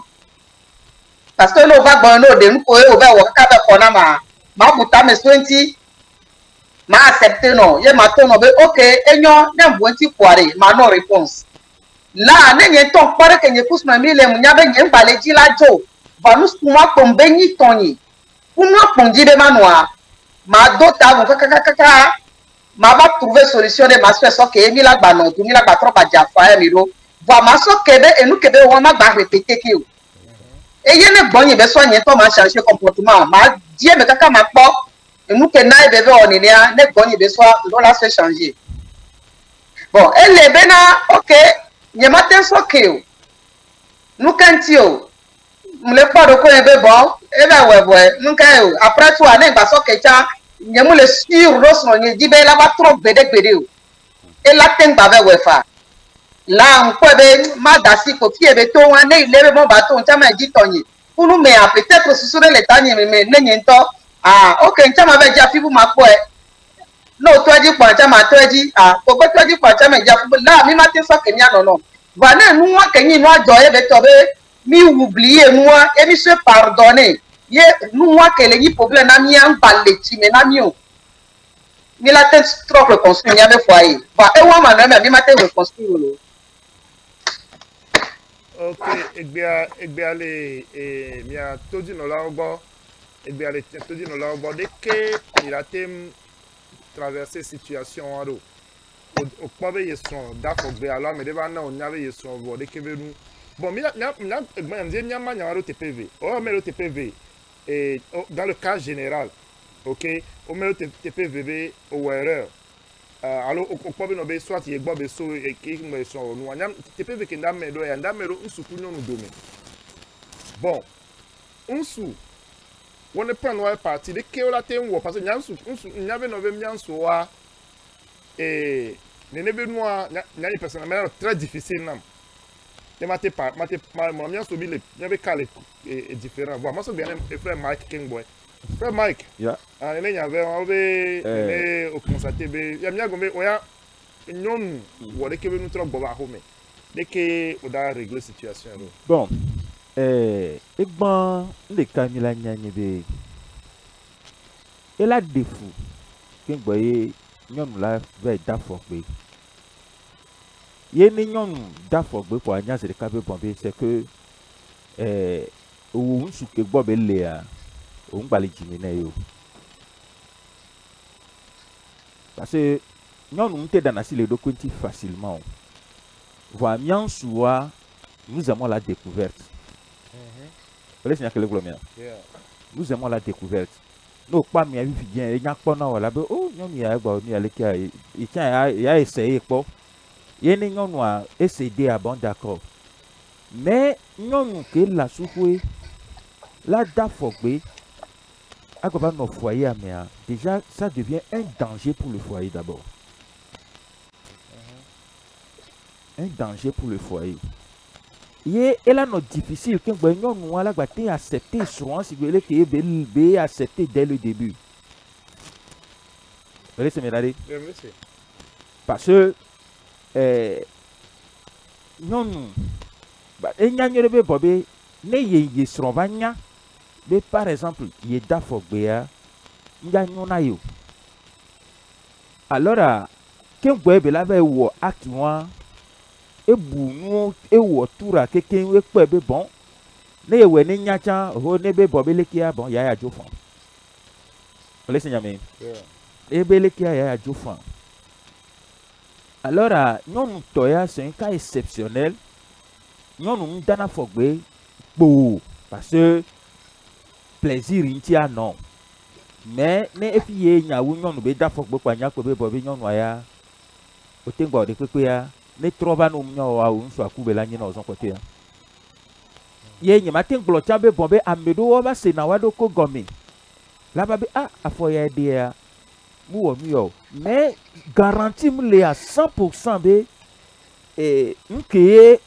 parce que nous va bon de nous ko o va waka be kona ma buta me 20 ma accepter non ye ma ton be OK enyo na bonti kware ma no réponse là ne nye ton kware ke nye kus ma mi le munya be nye mbale ji la jo va nous kuma tombe ni toni kuma ponji be manoa ma dota vous kaka ma va trouver solution de ma so que mi la gba no tu mi la gba trop ba jafa mi ro va ma so kebe et nous kebe on ma ba répéter que et y ne bon y be soigner to ma changer comportement ma die me kaka ma po et nous que na bebe on nia ne bon y be so do la se changer bon elle le bena OK y matin so que nous kantio le pas de ko ebe bon e be we nous ka après toi ne ba so que cha nyemu le sur roso ni dibe la ba trop bede o et la ten ba we fa là on peut ma dasi ko fi ebe to wan ne ile be mo ba to ncha ma ji tonyi unu me a peut-être sur le tanye me ne nyento OK ncha ma be ja fi bu ma po e no to ji po ncha ma to ji ko ko to ji po ncha ma ja fu la mi ma tin so ke nya no va ne nu wa ke nyi no ajo ebe to be mi oublier nu wa e mi se pardonner ye nous moi que les problèmes na mi en balé ti me na mi o mi la tête trop reconstruire ya be foyer va e wa ma na mi ma tête reconstruire OK egbe ale mi a toji no la ogbo egbe ale toji no la ogbo de que il a traversé situation aro o po be yeson da fo gbe ala me de ba na o nya be yeson bo de que be nu bon mi na egbe am je nya ma nya aro TPV o me ro TPV. Et dans le cas général, OK, au milieu de TPV ou erreur, alors au problème de soit il y a des choses qui me sont nous TPV qui n'a pas de nous soutenons nous dominer. Bon, unsu, on ne prend pas partie de que la terre parce que nyansu, il y avait neuf nyansu et ne benoît, n'y a une personne très difficile nam. Ne mate pas, mon nyansu bile, n'y avait qu'à est différent. Bon, moi c'est bien un frère Mike Kingboy. Frère Mike. Yeah. Ah, il y avait on avait au constaté, il y a bien gommé, on a non, ou de que nous trop boba home. Dès que on a réglé la situation. Bon, et bon, les Camila Nyanyebe, elle a des fous. Quand vous voyez, nous là, vers Dafokbe. Il y a des gens Dafokbe pour Agnès et les Cabes Bombay, c'est que, on se fait Bob et Léa, on va les diminuer. Parce que nous sommes dans la les documents facilement. Voilà, nous aimons la découverte. Nous aimons la découverte. Nous pas mis bien, il y a pas non là, oh, il y a essayé quoi. Il y a essayé à bon d'accord. Mais nous que la souffle, la dafogbe, à quoi nos foyers déjà ça devient un danger pour le foyer d'abord. Un danger pour le foyer. Et là, c'est difficile que nous ayons accepté souvent si vous voulez que accepté dès le début. Vous voyez, parce que non, mais par exemple, il y a d'affaires, alors, quand vous avez acte et boum et wotura quelqu'un et quoi bon ne we ne nyacha ho ne be bobele kia bon ya jofan laisse nyame et bele kia ya jofan alors non toya c'est un cas exceptionnel non nous dana fogbe bo parce que plaisir intia non mais ne efie nya wu non be da fogbe kwa nya ko be bobe non ya o tengo de kwekwe ya ne trova no mnyo wa unso akubela nyina ozon kote ye nyima tin glocha be bombe amedo wo ba se na wado ko gomi la ba be afoya dia mu wo mi yo mais garantie mu le à 100% be nke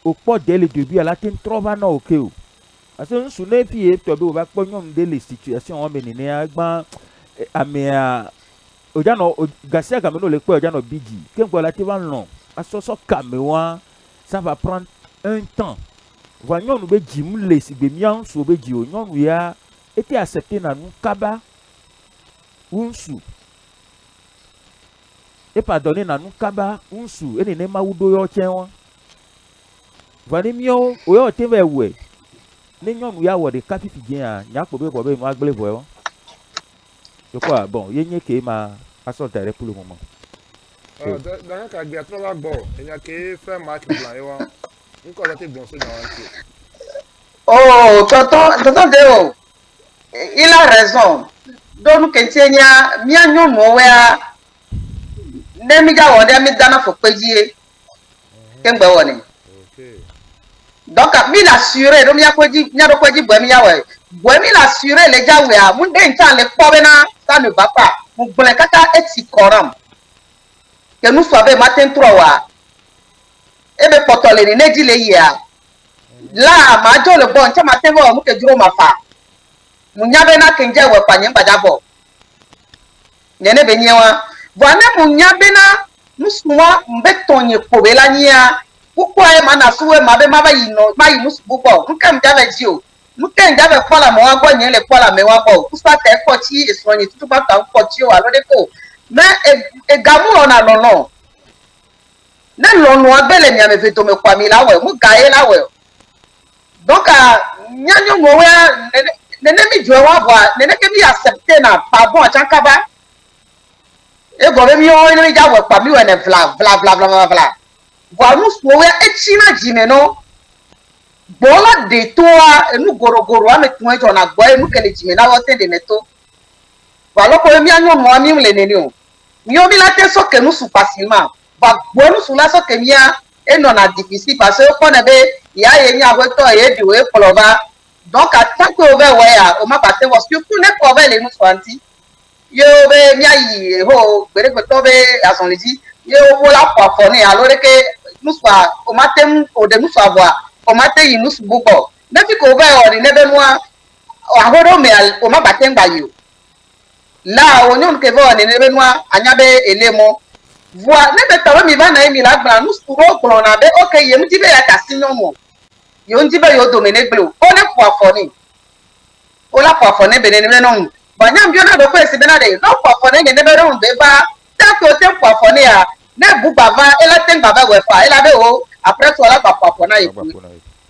au pot dès le début à la tin trova no ok o parce que sou ne pie to be o ba po nyom de les situations on menene agba amea Ojano Garcia Camino le quoi Ojano Bidi. Quand vous relativement long, à ce Cameroun, ça va prendre un temps. Voyons nous be Jim les si bemian so be dio non nous a été accepté dans nous kaba unsu. Et pardonner dans nous kaba unsu et ne ma udo yo chenwa. Voyez mio oyo teve we. Ne nyon nous ya wo de kafi fidien nya ko be mo agbele voyo. Je crois, bon, il y a qui m'a assorti pour le moment. Dans le cas de la bon, il y a qui fait Marc Blanc. Encore été bon, c'est dans oh, tonton Deo, il a raison. Donc, quand il y a mianyo moya, nemiga wode mi dana fo peji kemgbe woni. Donc, mi l'assurer, donc ya kweji, nya do kweji bo mi ya we. Boemi l'assurer les gens ouais, mon dentan les pobena, ça ne va pas. Mon blekata est si coram. Que nous soyons matin 3 wa. Et me potole ne dit les ya. Là, ma jo le bon, tiens matin wa mu ke duro ma fa. Mu nyabe na kenje we pa nyemba dabo. Nene benyewa. Voilà mu nyabe na musuma mbetonye pobela nya. Pourquoi e mana suwe mabe maba yino, ma yinu subuko. Nkam jabe jio. Mouken j'avais pas la moi quoi les pas la mewa bon tout ça t'es cochi et soigné tout pas tant cochi alors de ko mais et gamu on a non ne lono abele nya me veto me kwa mi la we mu gae la we donc nyanyo mo we ne mi jo wa boa ne ke bi accepter na pardon chankaba e go be mi o ni ja we kwa mi we ne vla voilà nous so we e china jime no bola de toi nous gorogoro avec moi on a boy nous que les jimena wote de neto voilà ko mi anyo mo mi le neni o mi o mi la te so que nous sous facilement va boy nous sous la so que mia et non a difficile parce que on avait ya ye nya go to ye di we ploba donc tant que over we ya o ma pate was que pour ne pas les nous swanti yo be mia yi ho bere ko to be ason lezi yo wo la po foni alors que nous soit o matem o de nous savoir o maté yi nous bubo ne fi ko over o ni ne be noa ahoro me o ma pate ngba yo la o nyon ke vo ni ne be noa anya be elemo voix ne be tawo mi ba na mi la gba nous suro klo na be okay ye mti be ya kasinyo mo yo nti be yo domene glo o ne po afoni o la po afoni be ne ne no banyam bio na do kwesi be na de no po afoni ne be ron be ba ta ko te po afoni ya ne bu baba ela ten baba we fa ela be o après to la po afoni ya ku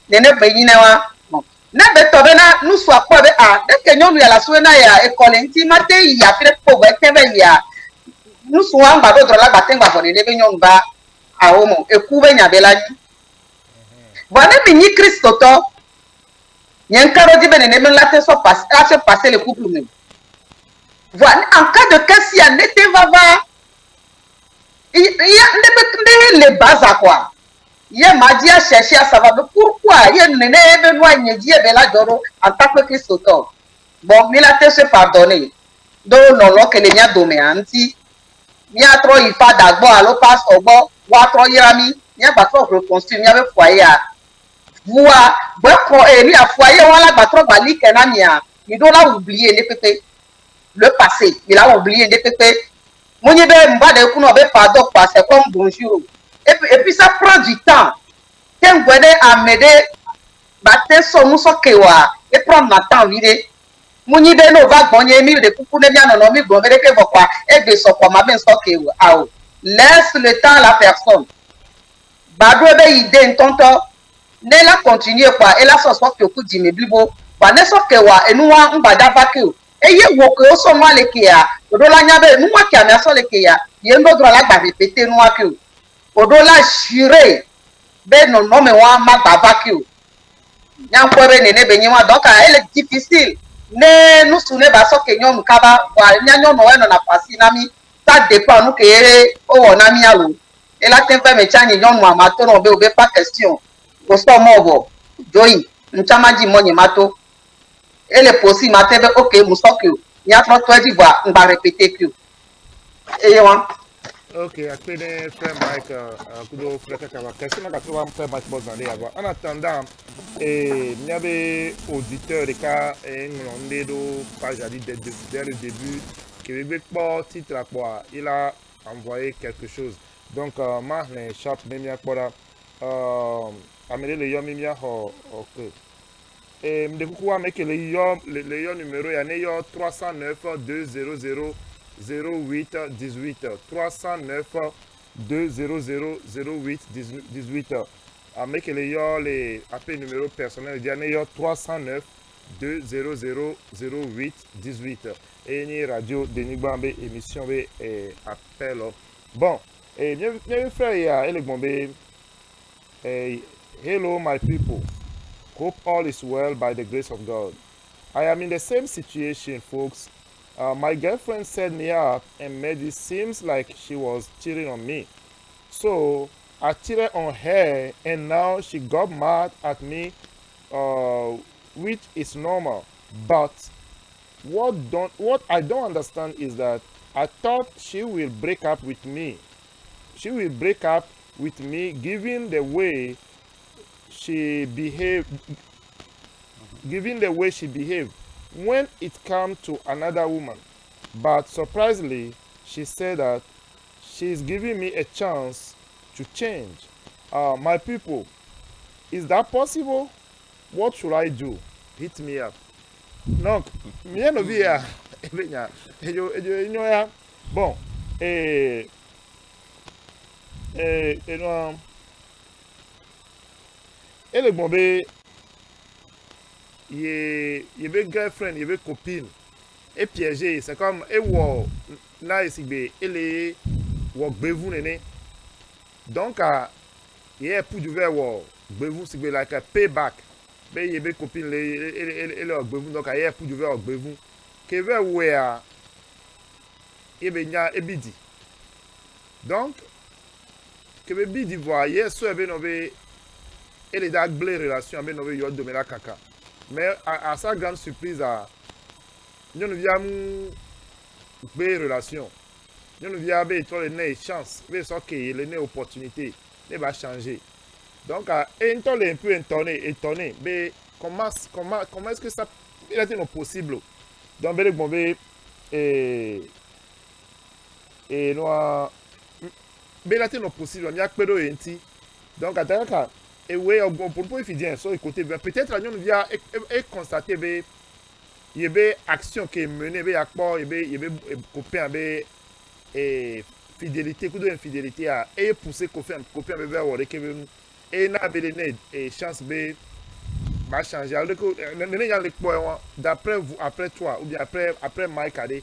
ne be yin na wa ne be to be na nu so akwa be a de kenyo ya la so na ya e kole nti mate ya fire po be te be ya nu so an ba do dro la ba ten ba fo ne be nyon ba a o mo e ku be nya be la ni bon ne ni Christ to nyen karo di be ne me la te so passe a se passer le couple même voilà en cas de cas si en était vava il y a les bases à quoi il m'a dit à chercher à savoir pourquoi il y a ne be no anye di be la doro en tant que Christ to bon mais la te se pardonner do non lo que le nya do me anti ni atro ifa dagbo alo pass ogbo wa tro yirami ni agba tro reconstruire ni abe foyer a voix bon ko ni a foyer won la gba tro gba li ke na mi a il doit la oublier les pépé le passé il a oublié les pépé mo ni be mba de ku no be pardon passer comme bonjour et puis ça prend du temps ten gwede amede ba te so mu so kewa et prendre ma temps vide Muni be no va gbonye mi de kuku ne bia no mi gbon be ke bokwa e gbe so kwa ma be so ke a o laisse le temps à la personne ba do be ide ntonto ne la continuer kwa e la so so ke ku di me bibo ba ne so ke wa enu wa ngbada ba ke o e ye wo ke o so ma le ke ya odo la nya be nu wa ke ami so le ke ya ye ndo dro la gba répéter nu wa ke o odo la jure be no no me wa ma gba ba ke o nya nko be ne be nyi wa donc elle est difficile ne nous souvenons pas que nous kaba wa nyanyo no eno na pasi nami ça dépend nous que o wona mi alo et la tempe me chani nyon mo mato no be pas question ko so mo bo joyi nchama ji mo nyi mato et le possible matin be OK mu so que ni a trop toi di voir on va répéter que et yo Ok, après les frères Mike, kudo frère Kakawa, question na katwa frère Mike bozande aba. En attendant, il y avait auditeur de cas et on do page dès le début qui veut pas titre à quoi il a envoyé quelque chose. Donc ma ne shop memia quoi amener le yom memia OK. Et me kuku avec le yom numéro ya ne yo 309 200 08 18 309 200 08 18 avec les appels numéro personnel il y a 309 200 08 18 et une radio Denigba émission et appel bon et bien frère et le bombe hello my people, hope all is well by the grace of God. I am in the same situation, folks. My girlfriend set me up and made it seem like she was cheating on me. So I cheated on her and now she got mad at me, which is normal. But what I don't understand is that I thought she will break up with me. She will break up with me given the way she behaved. When it comes to another woman. But surprisingly, she said that she's giving me a chance to change. My people, is that possible? What should I do? Hit me up. Donc, bien no via. Bon, le bombe il y avait girlfriend, il y avait copine et piégé, c'est comme et wo là ici be ele wo gbevu nene. Donc il y a pour du ver wo gbevu c'est like a payback. Be il y avait copine le gbevu donc il y a pour du ver gbevu. Que ver we a il be nya ebidi. Donc que be bidi voir hier so be no be et les agblé relation avec nos yo de la kaka. Mais à sa grande surprise à nous nous viens bé relation. Nous nous viens bé toi les chance, mais ça que les opportunités, les va changer. Donc et un peu étonné, mais comment est-ce que ça il a été non possible? Donc bel bon et nous mais là, c'est non possible. Il y a que de enti. Donc, à Dakar, et oui, pour ne pas finir sur le côté, peut-être que nous vient et constater que il y a des actions qui sont menées, il y a des copains, et fidélité, coup de infidélité, et pousser copains vers le et n'a pas de chance de changer. D'après vous, après toi, ou bien après Mike Adé,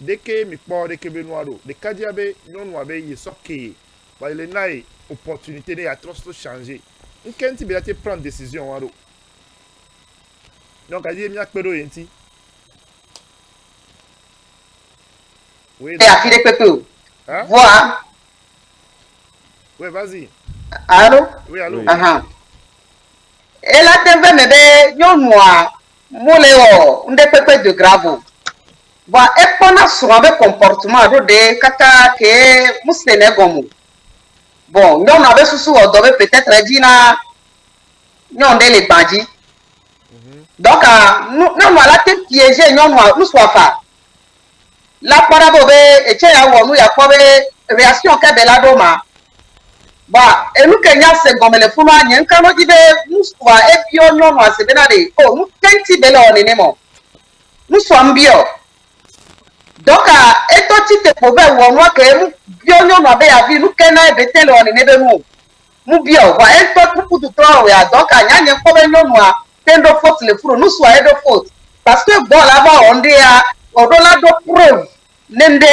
dès que mi kpɔ dès que Benoît de kadia be nyɔnu abe yi sɔke ba il na ye opportunité de atroce changer nkenti be te prendre décision wa do donc adi mi akpɛ do yenti oui et afile pepe voilà oui vas-y allô oui allô et la tembe me be nyɔnu a mole o nde pepe de grave. Bon, et pendant son comportement de kata que muslene gomu. Bon, nous on avait sous peut-être dit na nous on les bandits. Donc nous la tête piégé nous soit fa. La parabobe et tiens nous ya quoi réaction ka bela doma. Bah, et nous Kenya c'est comme le fuma nyen kan no dibe nous soit et puis nous c'est benade. Oh, nous tenti bela on enemo. Nous sommes bio. Donc, et toi, tu te pouvais voir que nous, bien nous avons vu, nous, qu'on a été là, on est de nous. Nous, bien, voilà, et toi, beaucoup de temps, donc, il y a un problème, nous, de faute, les fruits, nous, soyons de faute. Parce que, bon, là-bas, on dit, au-delà de preuves, n'ende,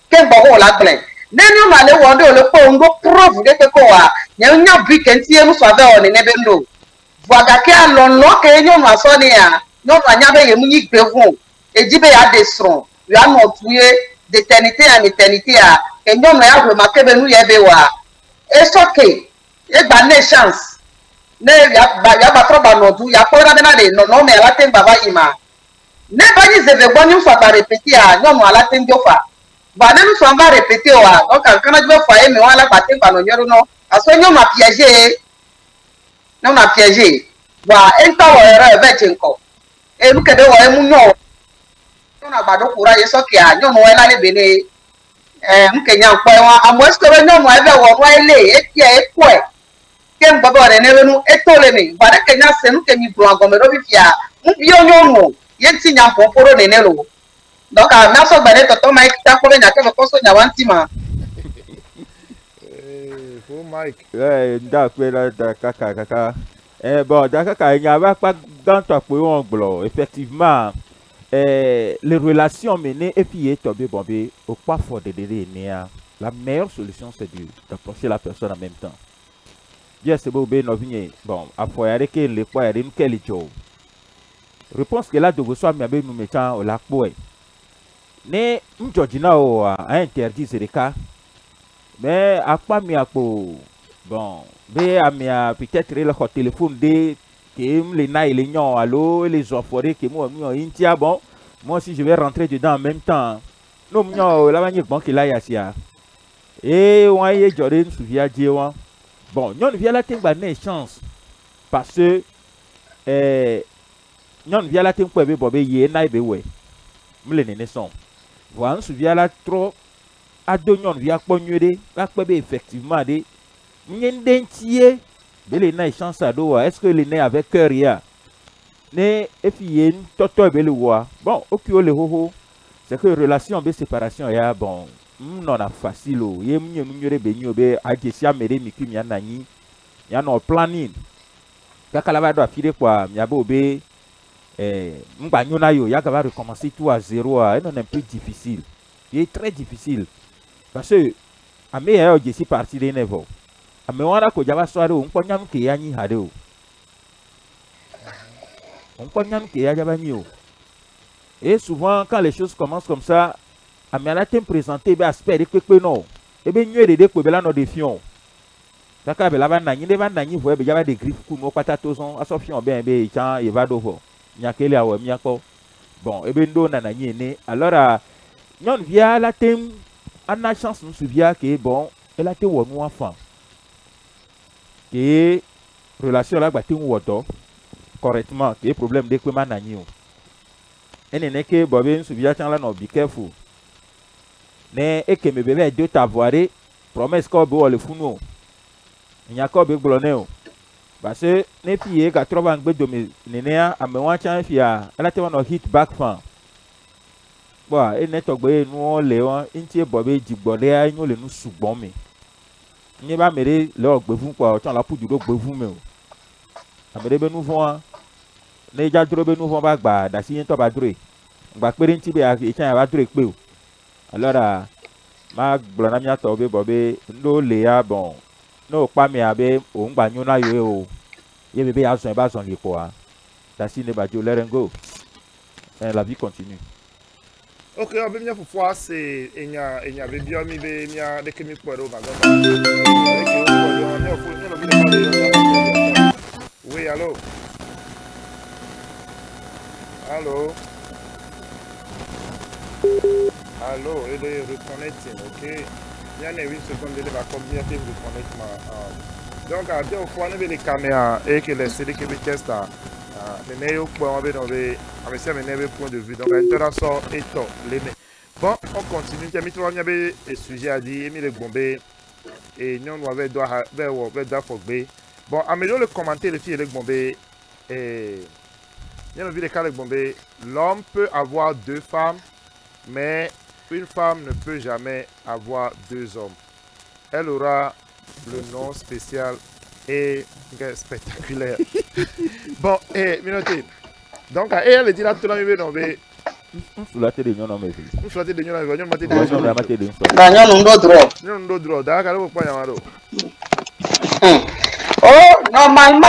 qu'un bon, la plaît. Nous, allons voir, le point, on doit preuve, de quoi, il y a un but, qu'un tiers, nous, soyons, on est de nous. Voilà, qu'il y a l'on, que nous, nous, sonné, nous, nous, avons eu des devons, et dit, il y a des sons. Il y a notre d'éternité en éternité et nous avons remarqué que nous y avait et ce qui est bonne chance ne y a pas trop de il y a pas de non mais la tête baba ima ne pas dire c'est bon nous soit répéter non à la tête de fa bah nous sommes va répéter donc quand on va faire mais on la battre par non parce que nous m'a piégé bah et pas erreur avec encore et nous que de voir nous on a pas de courage ce qui a nous on est allé nkenya nkwa amwesoro nyomo ebe wo ile etia ekwe kem baba re ne nu etole ni bare kenya se nu kemi bro agomero bi fia mbi onyomo yenti nya poporo ne ne lo donc a na so gbere toto Mike ta ko nya ke ko so nya wantima for Mike nda pe la da kaka bon da kaka nya ba pa ganto pe won glo effectivement les relations menées et puis tomber bombé au pas fort de la meilleure solution c'est d'approcher la personne en même temps. Bien c'est beau ben bon à foyer que les poids et nous quel job. Réponse que là de vous mais nous mettant au lac boy. Ne m'jordina a interdit c'est le cas. Mais à pas mi bon be a mi peut-être le téléphone de les naïs, les nions, allô, les enfoirés, que moi, Intia, bon, moi aussi je vais rentrer dedans en même temps. Non, non, la manière bon qu'il a ici. Et on a eu Jordan, souvient Dieu. Bon, nous vient la tête bonne chance. Parce que, nous vient la tête pour bébé, yé, naïs, ouais. M'le naissons. Voilà, nous souvient la trop. À deux, nous vient cogner, la bébé, effectivement, des. M'yendentier. Bele na chance à dos est-ce que les nez avec cœur ya ne et puis toto bele wa bon okio le hoho c'est que relation be séparation ya bon non a facile o ye mnye nyore be nyobe ajesia mere mikimi ya nanyi ya no planning kaka va do afire kwa miabo be mba nyona yo ya va recommencer tout à zéro et non un peu difficile il est très difficile parce que a meilleur je suis parti de niveau. Mais on a que j'avais soiré, on peut n'y que yanni hadou. On peut n'y que yabagno. Et souvent, quand les choses commencent comme ça, à me la présenter, aspect de que non. Et bien, nous aider que là nos défions. Kaka be la ba nanyi de ba nanyi vo be jaba de griffe ku mo pata tozon asoption ben be chan e va do vo. Nyakele awo miako. Bon, ebe ndo na nanyi ne. Alors nyon via la tem ana chance nous souvia que bon, elle a été wonu enfant. Que relation là ba tem wodo correctement, que problème de quoi nanyi o. Ene ne ke bobe nous souvia chan la no be careful. Ne e ke me bebe de t'avoir promesse ko be o le funu. Nyako be glone o. Parce que ne pied ka trova ngbe do me nenea ame wan chan fia ala te no hit back fan. Bon, e ne togbe nu le won intie bobe jigbode a nyu le nu sugbon mi. Ni ba mere le ogbe fun kwa o chan la puju do gbe fun me o. Amere be nu fun ne ja dro be nu fun ba gba da si yin to ba dre. Gba pere nti be a chan ba dre pe o. Alors ma glona mi ato be bobe ndo le ya bon. No pa mi abe o ngba nyu na yo o. Ye bebe a son ba son li quoi. Da si ne ba jo let go. Et la vie continue. Ok, on va venir pour voir si il y a bien mis des chemiques pour le oui, allô? Allô? Allô, il est reconnecting, ok? Il y a 8 secondes de la communauté de reconnectement. Donc, à deux fois, on a les caméras et que les CD qui me testent. Les meilleurs points, on va avec ça, mes points de vue. Donc, l'interaction est top. Bon, on continue. Il y a des sujets à dire, il y a des bombes. Et nous, on va devoir faire. Bon, améliore le commentaire, les filles, les bombes. Et il y a vu les cas, les bombes. L'homme peut avoir 2 femmes, mais une femme ne peut jamais avoir 2 hommes. Elle aura le nom spécial et spectaculaire. Bon, minotez. Donc, elle dit là, tout le monde est Sous la télé, non, mais nous souhaitons de nous avoir une matinée. Nous droit. D'accord, vous pouvez avoir. Oh, normalement.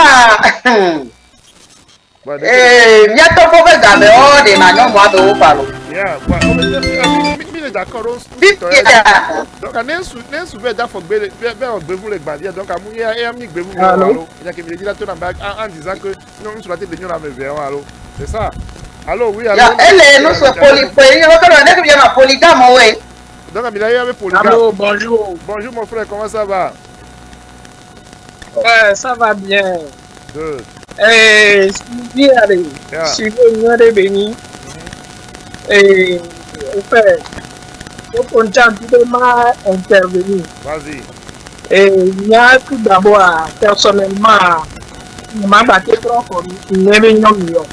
Bientôt pour faire gamme, oh, des manions, moi, de vous parler. Yeah, ouais, d'accord. Donc, on est souvent d'accord que vous les bandiers. Donc, il y a un mec qui vous parle. Il y a qui me dit là tout en disant que nous souhaitons de nous avoir. C'est ça. Allô, oui, allô. Elle est nous sommes polygame, oui. Donc, il y a un polygame. Allô, bonjour. Bonjour, mon frère, comment ça va? Ouais, ça va bien. Good. Suivi, allez. Suivi, nous sommes bénis. Et, en fait, je compte un peu intervenir. Vas-y. Et il y a tout d'abord, personnellement, je m'a battu trop comme une réunion.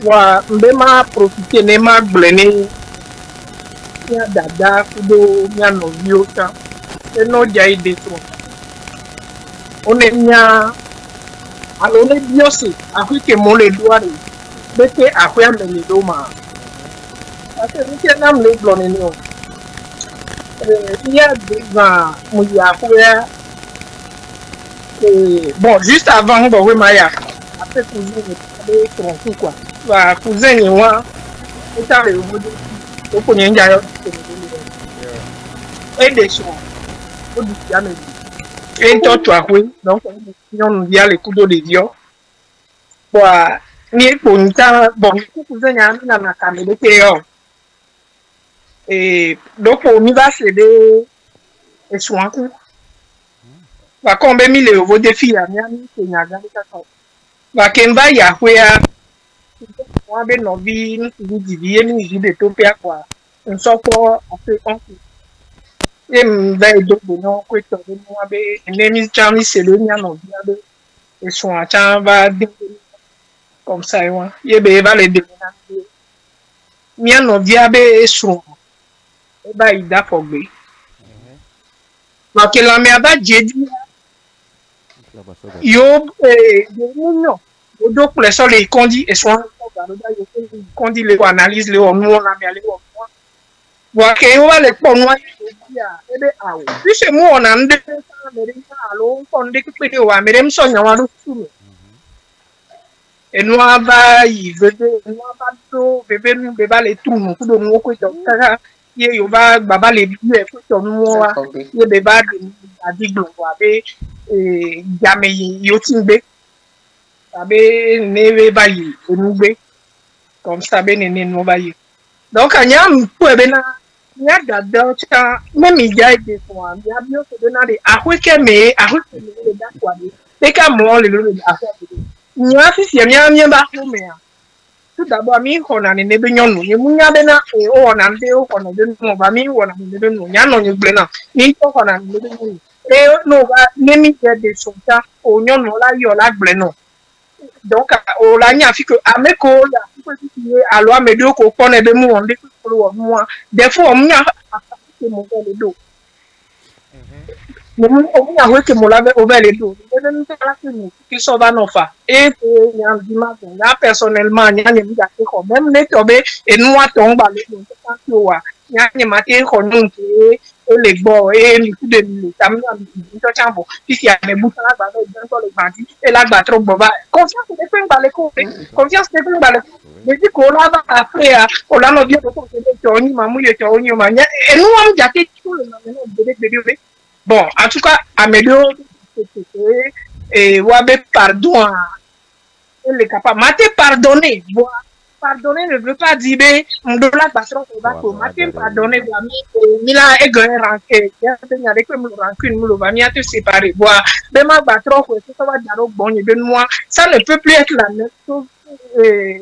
Je m'a profité de ma blessure. Il y a dada, il y a nos vieux temps. Et nos jailles de trop. On est bien. Alors, on est bien aussi. Après que mon les doigts, bete après me les doigts. Parce que nous sommes les blonds. Il y a des gens qui ont bon, juste avant, bon, oui, Maya. Après, cousin, quoi. Cousin, et moi, on est allé au bout de et des choses. Et toi, tu as oui, donc, on y a les coups de Dieu. Ni pour une temps, bon, cousin, il y a un caméra de théâtre. Et donc, on y va céder et soin. Va combien mille euros de filles à Miami, c'est n'y a jamais qu'à va Kemba Yahweh, on va nos vies, nous diviser, nous vivons de tout père, quoi. On s'en va après, on et m'va donc non, quoi, tu vas me Charlie, c'est le mien, non, et son attend va comme ça, il va les déménager. Mien, non, diable et son. Et bah, il a fogé. Donc, la mère va dire, yo, non. Donc, les sols, les condis, et soit, condis, les analyses, les on nous, on a mis à l'époque. Voilà, on va les prendre, et bien, ah oui. Puis, c'est moi, on a un défenseur américain, alors, on découpe les oies, mais les gens, on a le et nous, on va y veut, nous, on va tout, bébé, nous, bébé, les trous, nous, tout le monde, ye yo ba baba le bi e fo to nu wa ye be ba de adigbo wa be jame yo tin gbe abe newe bayi onugbe comme ça be nene no bayi donc anya mpo ebe na nya dada cha même il y a des fois il y a bien que na de ahweke me le da kwa de te ka mo le lo de ahweke nya fi fi nya ba ko me a tout d'abord mi ko na ne be nyonu ye munya be na o na nde o ko na de no ba mi wo na ne be no nya no nyu gbe na ni ko ko na ne be no no ba ne mi de de so ta o nyonu la yo la gbe no donc o la nya fi que ameko la ko ti alo amedo ko pon ebe mu on de ko wo mu des fois on nya ke mo le do mo on nya we ke mo la o le do de la que ni qui so va no fa et nya di ma nya personnellement nya ni ga ko même ne to be e nu wa to ngba le do ta ko wa nya ni ma te ko nu ke o le gbo e mi ku de mi ta mi to chambo fi si ame bu la gba do den ko le gba ti e la gba tro gbo ba confiance de pe ngba le ko confiance de pe ngba le mais dit qu'on a après on a no bien ko to ni ma mu ye to ni ma nya e nu am jate tout le monde bon en tout cas améliore et wabe pardon elle est capable maté pardonner pardonner ne veut pas dire ndola patron ko ba ko maté pardonner va mi la e gagner ranke ya te nya de ko mu rancune mu lo va mi te séparer voir be ma patron ko ça va daro bon ni de moi ça ne peut plus être la même chose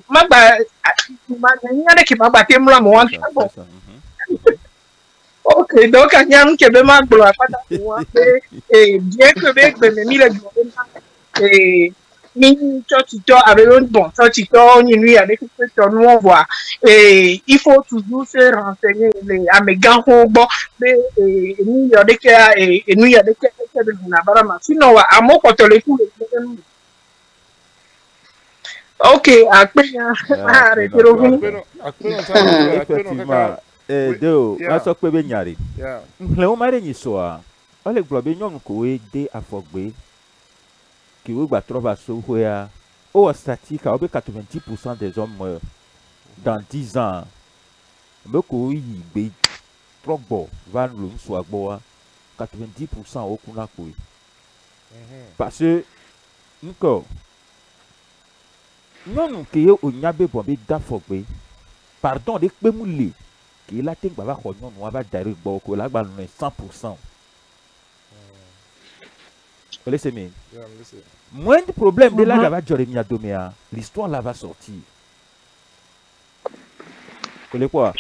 magba nya ki magba te mla mo wan bon ok donc anyam ke be magbo apata mo bien que be me mi le mi chotito avec bon chotito ni lui avec ce nous on voit et il faut toujours se renseigner les amegan ho bon ni yo de que et nous y a de que na barama sinon wa amoko to le coup ok, effectivement, Deo, aso pe be nyari. Le o mare ni so a. O le glo be nyonu ko we de afogbe. Ki we gba trova so ho ya. O statistique a 90% des hommes meurent dans 10 ans. Me ko yi be trogbo va lo so agbo a 90% o kuna ko. Parce que nko non que yo onyabe bombe dafogbe pardon de pe mule que la ting baba ko non wa ba dari gbo ko la gba no 100%. Laissez-moi. Moins de problème de la va Jérémie Adomea, l'histoire là va sortir. Vous quoi?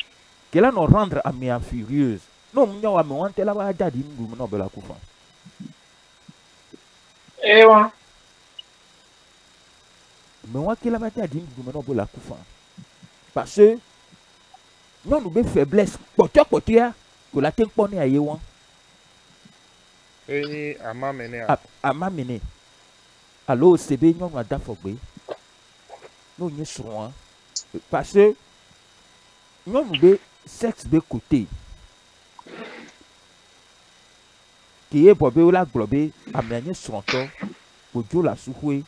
Que là nous rendre à mes furieuse. Non, nous va me wanter là va jadi nous non bela kufa. Eh ouais. Mais moi qui la va jadi nous non bela kufa. Parce que non nous be faiblesse potia que la ting pone aye wan. Et ama mené. Alors c'est bien non à dafogbe. Nous n'y serons parce que non nous be sexe de côté. Qui est bobé ou la globé à mener son temps pour jouer la souhoué.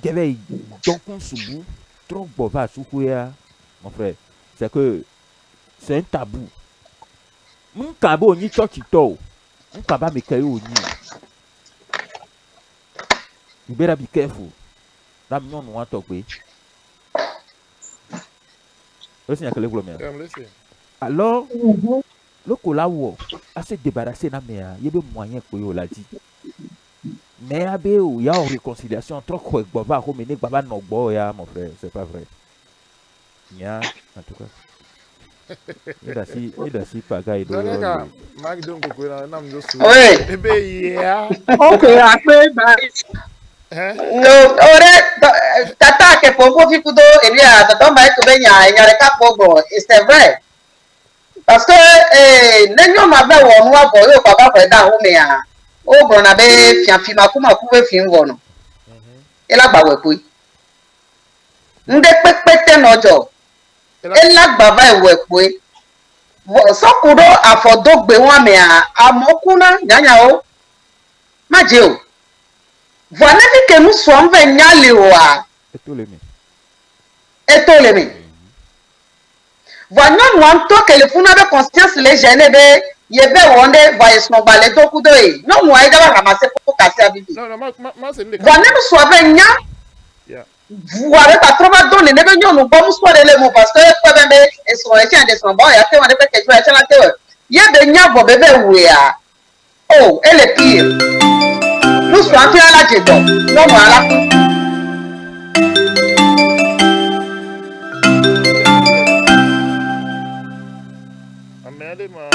J'avais donc un soubou trop bova souhoué mon frère. C'est que c'est un tabou. Mon cabo ni chochito. Mon caba me caillou ni. You better be careful. That non want to be. Listen à quel problème. Alors, le colawo a se débarrasser na mea, il y a des moyens pour y la dit. Mais il y a une réconciliation trop quoi baba romene baba no boya mon frère, c'est pas vrai. Nya en tout cas. Il a si pagaille de. Oui. Ok, après no ore tata ke popo fi kudo elia tata mai to be nya re ka pogo c'est vrai parce que nenyo ma be wo nu abo yo baba ko da hu me a o gro na be fian fi ma ku we fi ngo no e la gba we ku nde pepete nojo e la gba ba e we ku so kudo afodogbe won me a amoku na nyanya o ma je o. Voilà que nous sommes venus à et tous les mêmes. Voilà, nous, en tant que les fous n'avaient conscience, les jeunes, il y avait on est, voyez, son balai, tout coup d'œil. Non, nous, on a ramassé pour casser la vie. Non, moi, c'est une Voilà, nous sommes vous avez pas trop mal donné, nous nous bon soit les mots parce que quoi même et son échec de son bon et après on a fait quelque chose à la télé. Il y a des nya bon bébé oui ah. Oh, elle est pire. Nous sommes fait à la jeton. Non voilà. Amène-moi.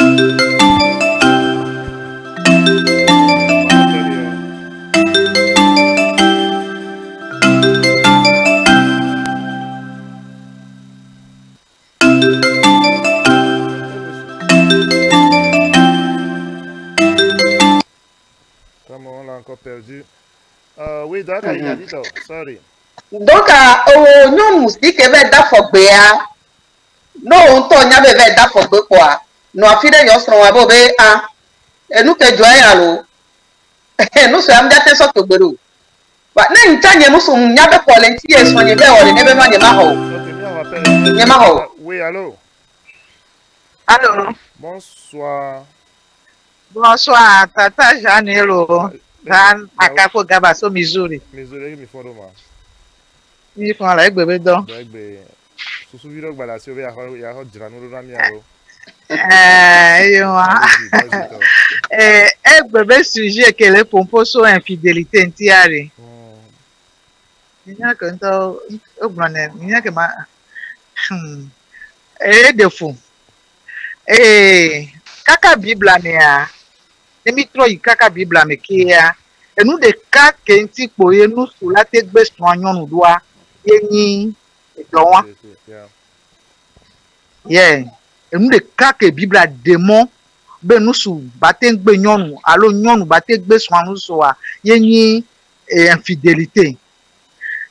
On l'a encore perdu. Oui, d'accord, il a dit ça. Sorry. Donc, nous nous dit que va d'affaire béa. Non, on tourne avec d'affaire bé quoi. Nous affaires nous serons à bobé ah. Et nous que joie alors. Nous sommes déjà sortis au bureau. Bah, nous n'entendons nous sommes n'y avait pas l'entité et soigner bien on est même pas de maho. De maho. Oui, allô. Allô. Bonsoir. Bonsoir, Tata Janelo. Dan Akafo Gabaso, Missouri. Missouri, mi font demain. Mi font la bébé donc. Sous vidéo bala sur ya ho dirano rami alo. Bébé sujet que les pompos sont infidélité entière. Nya que to ogbone, nya que ma de fou. Kaka Bible ania. Emi tro yi kaka Bible me kia. E nous de ka kenti po ye nous sou la te gbe soignon nous doa. Yeni doa. Yeah. Et nous de cas que Bible a démon ben nous sous baten gbe nyonu alo nyonu baten gbe so anu so a yeni infidélité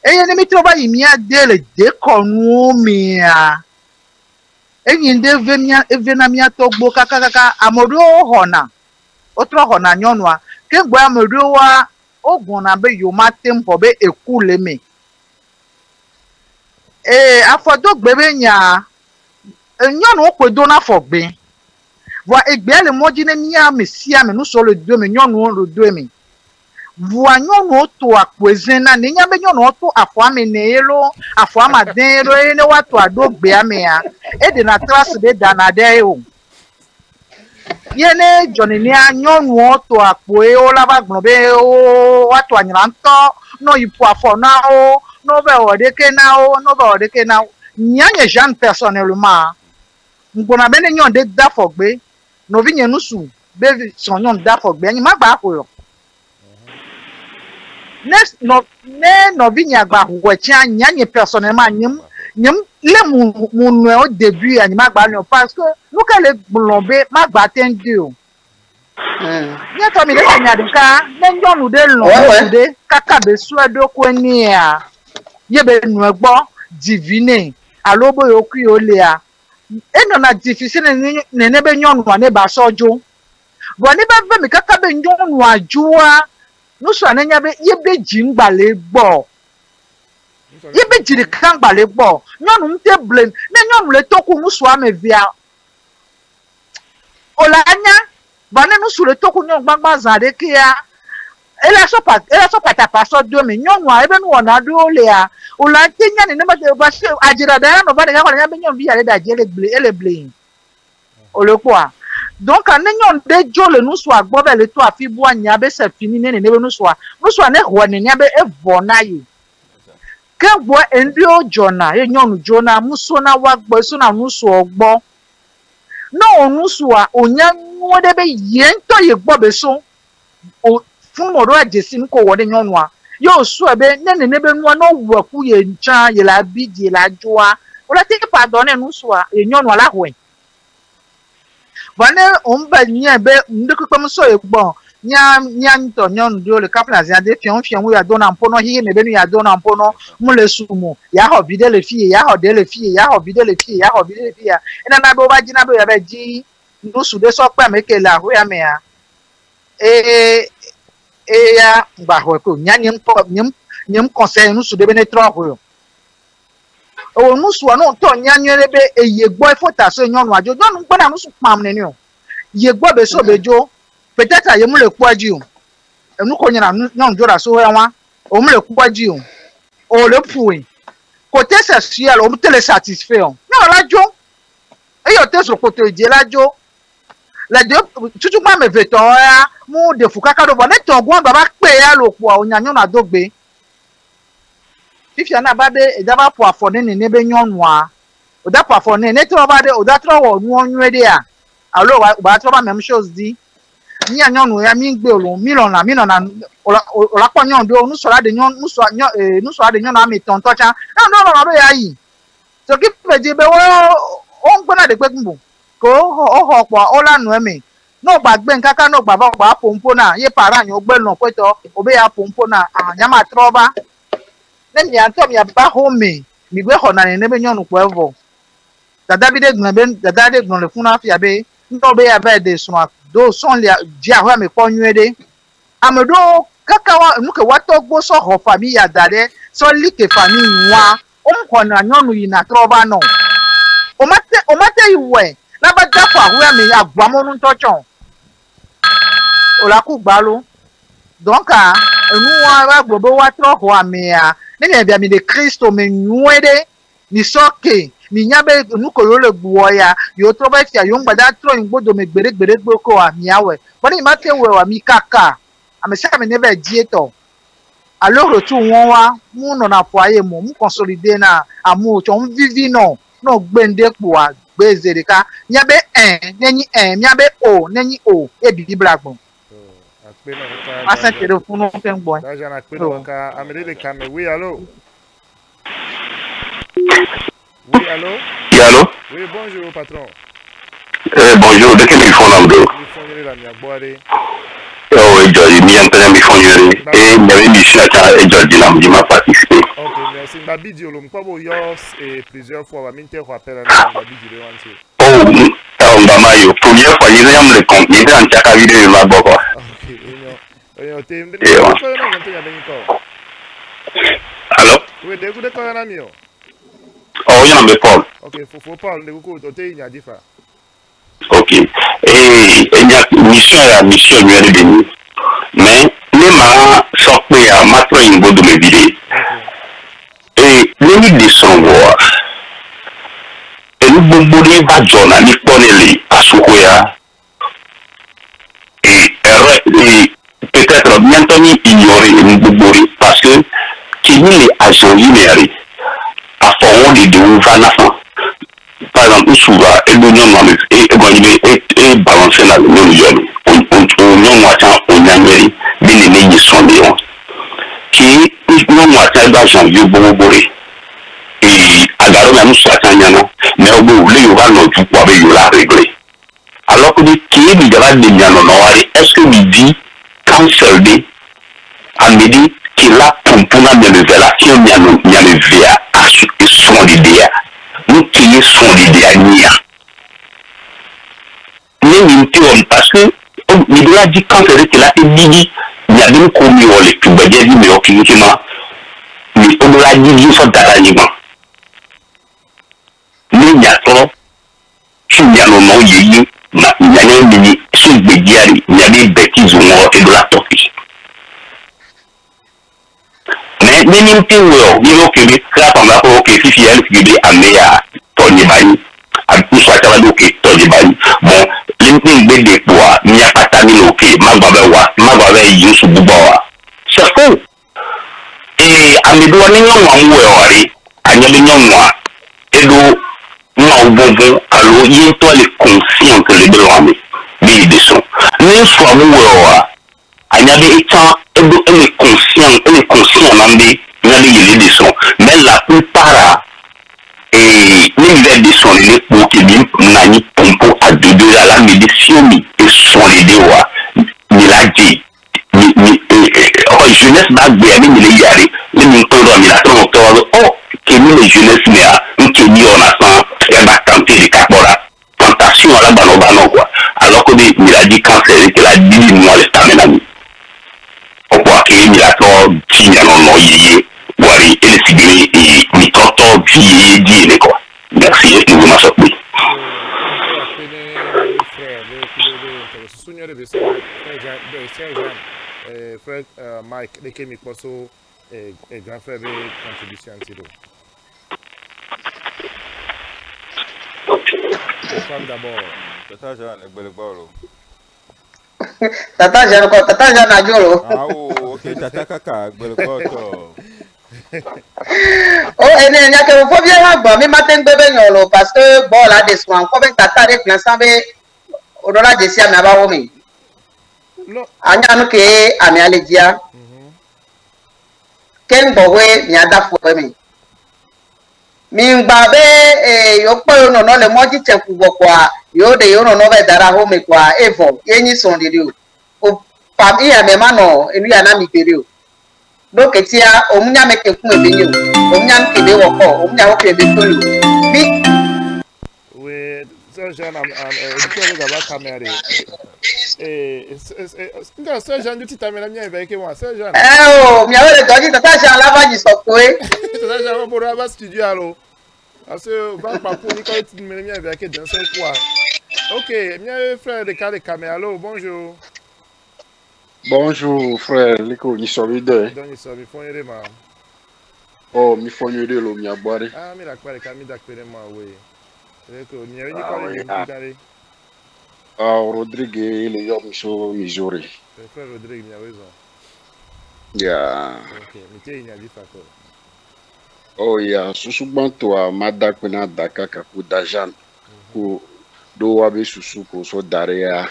et yeni mi to ba yimi ade le de konu mi a enyi de venia evenamia to gbo kaka amodo hona otro hona nyonu a ke gbo amodo wa ogun na be yo matem po be ekule mi afodo gbebe nya nyɔnu kpe do na fɔgbe voa egbea le mɔdzi ne mía ame sia ame nusɔ le do me nyɔnuwo le do me voa nyɔnuwo to akpoe zẽ na ne nya be nyɔnuwo to afɔ ame ne ye lo afɔ ame ade ye lo eye ne woato aɖo gbea mea eɖena trasi ɖe dana ɖe ye o ye ne dzɔnenea nyɔnuwo to akpoe wo la va gblɔ be woato anyra ŋutɔ no yi ƒo afɔ na wo no be wɔ ɖeke na wo no be wɔ ɖeke na wo nyanye Jeanne personnellement ngona bene nyon de da fogbe no vi nyenu su be son nyon da fogbe anyi magba ko yo no vi nyagba ko tia nyanye personnellement nyem le mu au début anyi magba no parce que nous ka le blombe magba tendu o nya to mi le nya de ka ne nyonu de lo de kaka be su edo ko ni a ye be nu egbo divine alobo yoku yolea eno na difficile ne be nyonu ane ba sojo bo ni ba ve mi kaka be nyonu ajuwa no so ananya be ye be jingbale gbo ye be jiri kan gbale gbo nyonu nte blame ne nyonu le toku musu ame via olanya ba ne musu le toku nyonu gbagba zade kia ela so pata paso do mi nyonu a ebe nu wona do olea ola tenya ne ba se ajira da no ba de ka nya be nyonu bi ale da je ele ble olopo a donc an nyon de jole nu so agbo be le to afibu anya be se fini ne be nu so ne ho ne nya be evo na yi ke gbo endi o jona e nyonu jona muso na wa gbo so na nu so ogbo no onu so a onya nu de be ye nto ye gbo be so fún mọ̀rọ̀ àjèsí ní kò wọ́n ní yọ̀nù a yóò sọ ẹ̀bẹ̀ nẹ́ẹ̀nì níbẹ̀ ní wọn náà wù ẹ̀kú yẹ nǹkan yẹ la bí yẹ la jọ a wọ́n lọ tẹ́kẹ̀ pàdán náà ní sọ a yọ̀nù aláhùn ẹ̀. bọ́n ní òun bẹ̀ ní ẹ̀bẹ̀ ní pípẹ́ mú sọ yẹ gbọ́n ní àyìntọ̀ yọ̀nù dúró lè kápẹ́lá sí adé fìhún fìhún yà dọ́nà mpọ́nà yíyẹ níbẹ̀ ní yà dọ́nà mpọ́nà mú lè sùnmù yà họ̀ bí dé lè fi yẹ yà họ̀ dé lè fi yẹ yà họ̀ bí dé lè fi yẹ yà họ̀ bí dé lè fi yẹ ẹ̀ náà bó bá jí náà bó yà bẹ́ jí ndúsùdé sọ́pẹ́ mẹ́kẹ́lẹ́ àhóyà mẹ́ya ya ngba ho ko nya nyem conseil nu su de bene tro ho o nu so no to nyanwere be eye gbo ifota so nyonu ajo nyonu gbo na nu so pam ne ni o ye gbo be so bejo peteta ye mu le ku aji o enu ko nyana nyonu jora so wa o mu le ku aji o le puin côté sexuel o mu tele satisfait o no lajo e yo te so côté je lajo la de tutu ma me veto ya mu de fukaka do bo ne to gwan baba pe ya lo po o nyanyo na dogbe fifia na ba de e da ba po afone ne ne be nyonu a o da po afone ne to ba de o da tro wo nu onwe de a alo ba tro ba mem shows di ni anyonu ya mi gbe olo million na ola po nyon do nu so la de nyon nu so la de nyon na mi ton tocha no ya yi so ki pe je be wo o ngbe na de pe gbo ko ho po o lanu emi no gbagbe nkaka no gbaba gba pompo na ye para yan ogbe no pe to obe ya pompo na anya ma troba ne mi anto mi ba home mi gbe ho na ne be nyonu po evo dada bi de gbon le fun afia be no be ya be de so do son le ji ahwa mi po nwede amedo kaka wa nuke wato gbo so ho fami ya dade so like fami nwa o mko na nyonu yi na troba no o mate iwe na ba dapo ahwa mi agwamonu ntochon o la ku gbalo donc enu wa ba gbobo wa tro ho amia ni me bia mi de Kristo me nwede ni soke ni nyabe nuko yo le gbo ya yo tro ba fia yo ngbada tro ngbodo me gbere gboko amia we bo ni mate we wa mi kaka amese me never dieto alors retour won wa mu no na foyer mu consolider na amu cho vivi no gbende po a gbezereka nyabe nenyi nyabe o nenyi o e bibi blagbon asa telephone on ken boy daja na pe no ka amede le kame oui allô oui bonjour patron bonjour de quel téléphone am do mi fonire la mi agbore oh George mi entend mi fonire e mi ave mi chata e George la mi ma participer ok merci ma video lo mpo bo yos et plusieurs fois va m'inter rappel na ma video le wanse oh mama yo première fois il y a me compte il en chaka video ma boko ok yo te ko na nte ya bengi ko allô oui de ku de ko na mi o oh il y a me Paul ok faut Paul de ku to te nya difa ok mission lui de ni mais les ma sortir à matro ingo de me vidéo et les décembre et nous bomboli va jona ni poneli asukoya et peut-être bientôt ni ignorer ni bomboli parce que qui les agents linéaires à fond de deux vanafan par exemple souvent et l'union et balancer la l'union on moitié on y bien les sont des qui nous moitié d'argent vieux bombori et agaro même soit nyana mais au bout le yoga no du quoi be yola régler alors que qui est du gars de nyana no est-ce que lui dit cancel de à midi qui là pour na bien révélation nyana via assurer son idée nous qui sont l'idée à nia mais parce que il doit dire cancel que là il dit il y a des commis ou les tout badé dit mais ok mais on doit dire ça d'arrangement ni yato chinyano no yeyi na nyanya ni sugbegiari nyade betizo mo e do la toki mais ni mpiwo ni o kebe kra pa ma ko ke fifi el kebe ameya to ni bani abi so ataba do ke to ni bani bon limpi gbe de poa ni apata ni o ke magba be yusu bubo wa c'est fou et amedo ni nwa nwe ori anyele nwa edo non bon alors il est les conscient que les blancs mais ils sont mais soit moi il y avait étant les conscients mandé il y avait les sont mais la plupart et les des sont les pour qui bien nani pompo à deux à la médecine et sont les deux mais la dit oh jeunesse n'a bien mais les yari les micro mais la oh que les jeunesse mais qui dit on a ça et va tenter les capora tentation à la bano quoi alors que il a dit cancer que la dit moi les tamenami on voit que il a trop signé non yé wari et le signé et micro temps vie dit quoi. Merci, je suis vraiment surpris. Frère Mike, les Kémi Posso et grand frère de contribution Antido. Femme d'abord. Tata Jeanne, Belebolo. Tata Jeanne, Tata Jeanne Adjolo. Ah, ok, Tata Kaka, Belebolo. Oh, et il y a que vous faut bien avoir, mais matin bébé nyolo, parce que bon, là, des soins, comme Tata avec l'ensemble, au-delà de ça, mais avant, oui. Anya ke ame alegia ken bowe nyada fo mi ngba be yo pe no no le moji cheku bo kwa yo de yo no no be dara ho me kwa evo yenyi son de o pam iya me ma no enu ya na mi kere o do ketia omunya me ke kun ebe nyo omunya nke be wo ko omunya wo ke be tolu mi we Sergeant auditeur de la caméra Sergeant du titre mais la mienne avec moi Sergeant oh mi avere doji Tata Jeanne la va di sokwe Tata Jeanne pour la studio allo parce que va pas pour Nicolas tu me mienne avec dans ce quoi OK mi frère de Kale caméra allo bonjour bonjour frère Liko ni solide donc il sobi fon yere ma oh mi fon yere lo mi agbare ah mi la kware ka mi da kwere ma we Rodrigue, il est au Missouri. Frère Rodrigue, il a raison. Yeah. Ok, mais il y a dit pas quoi. Oh, yeah. Souvent, toi, Madakuna Daka Kaku Dajan. Ko do wabe susu ko so daria.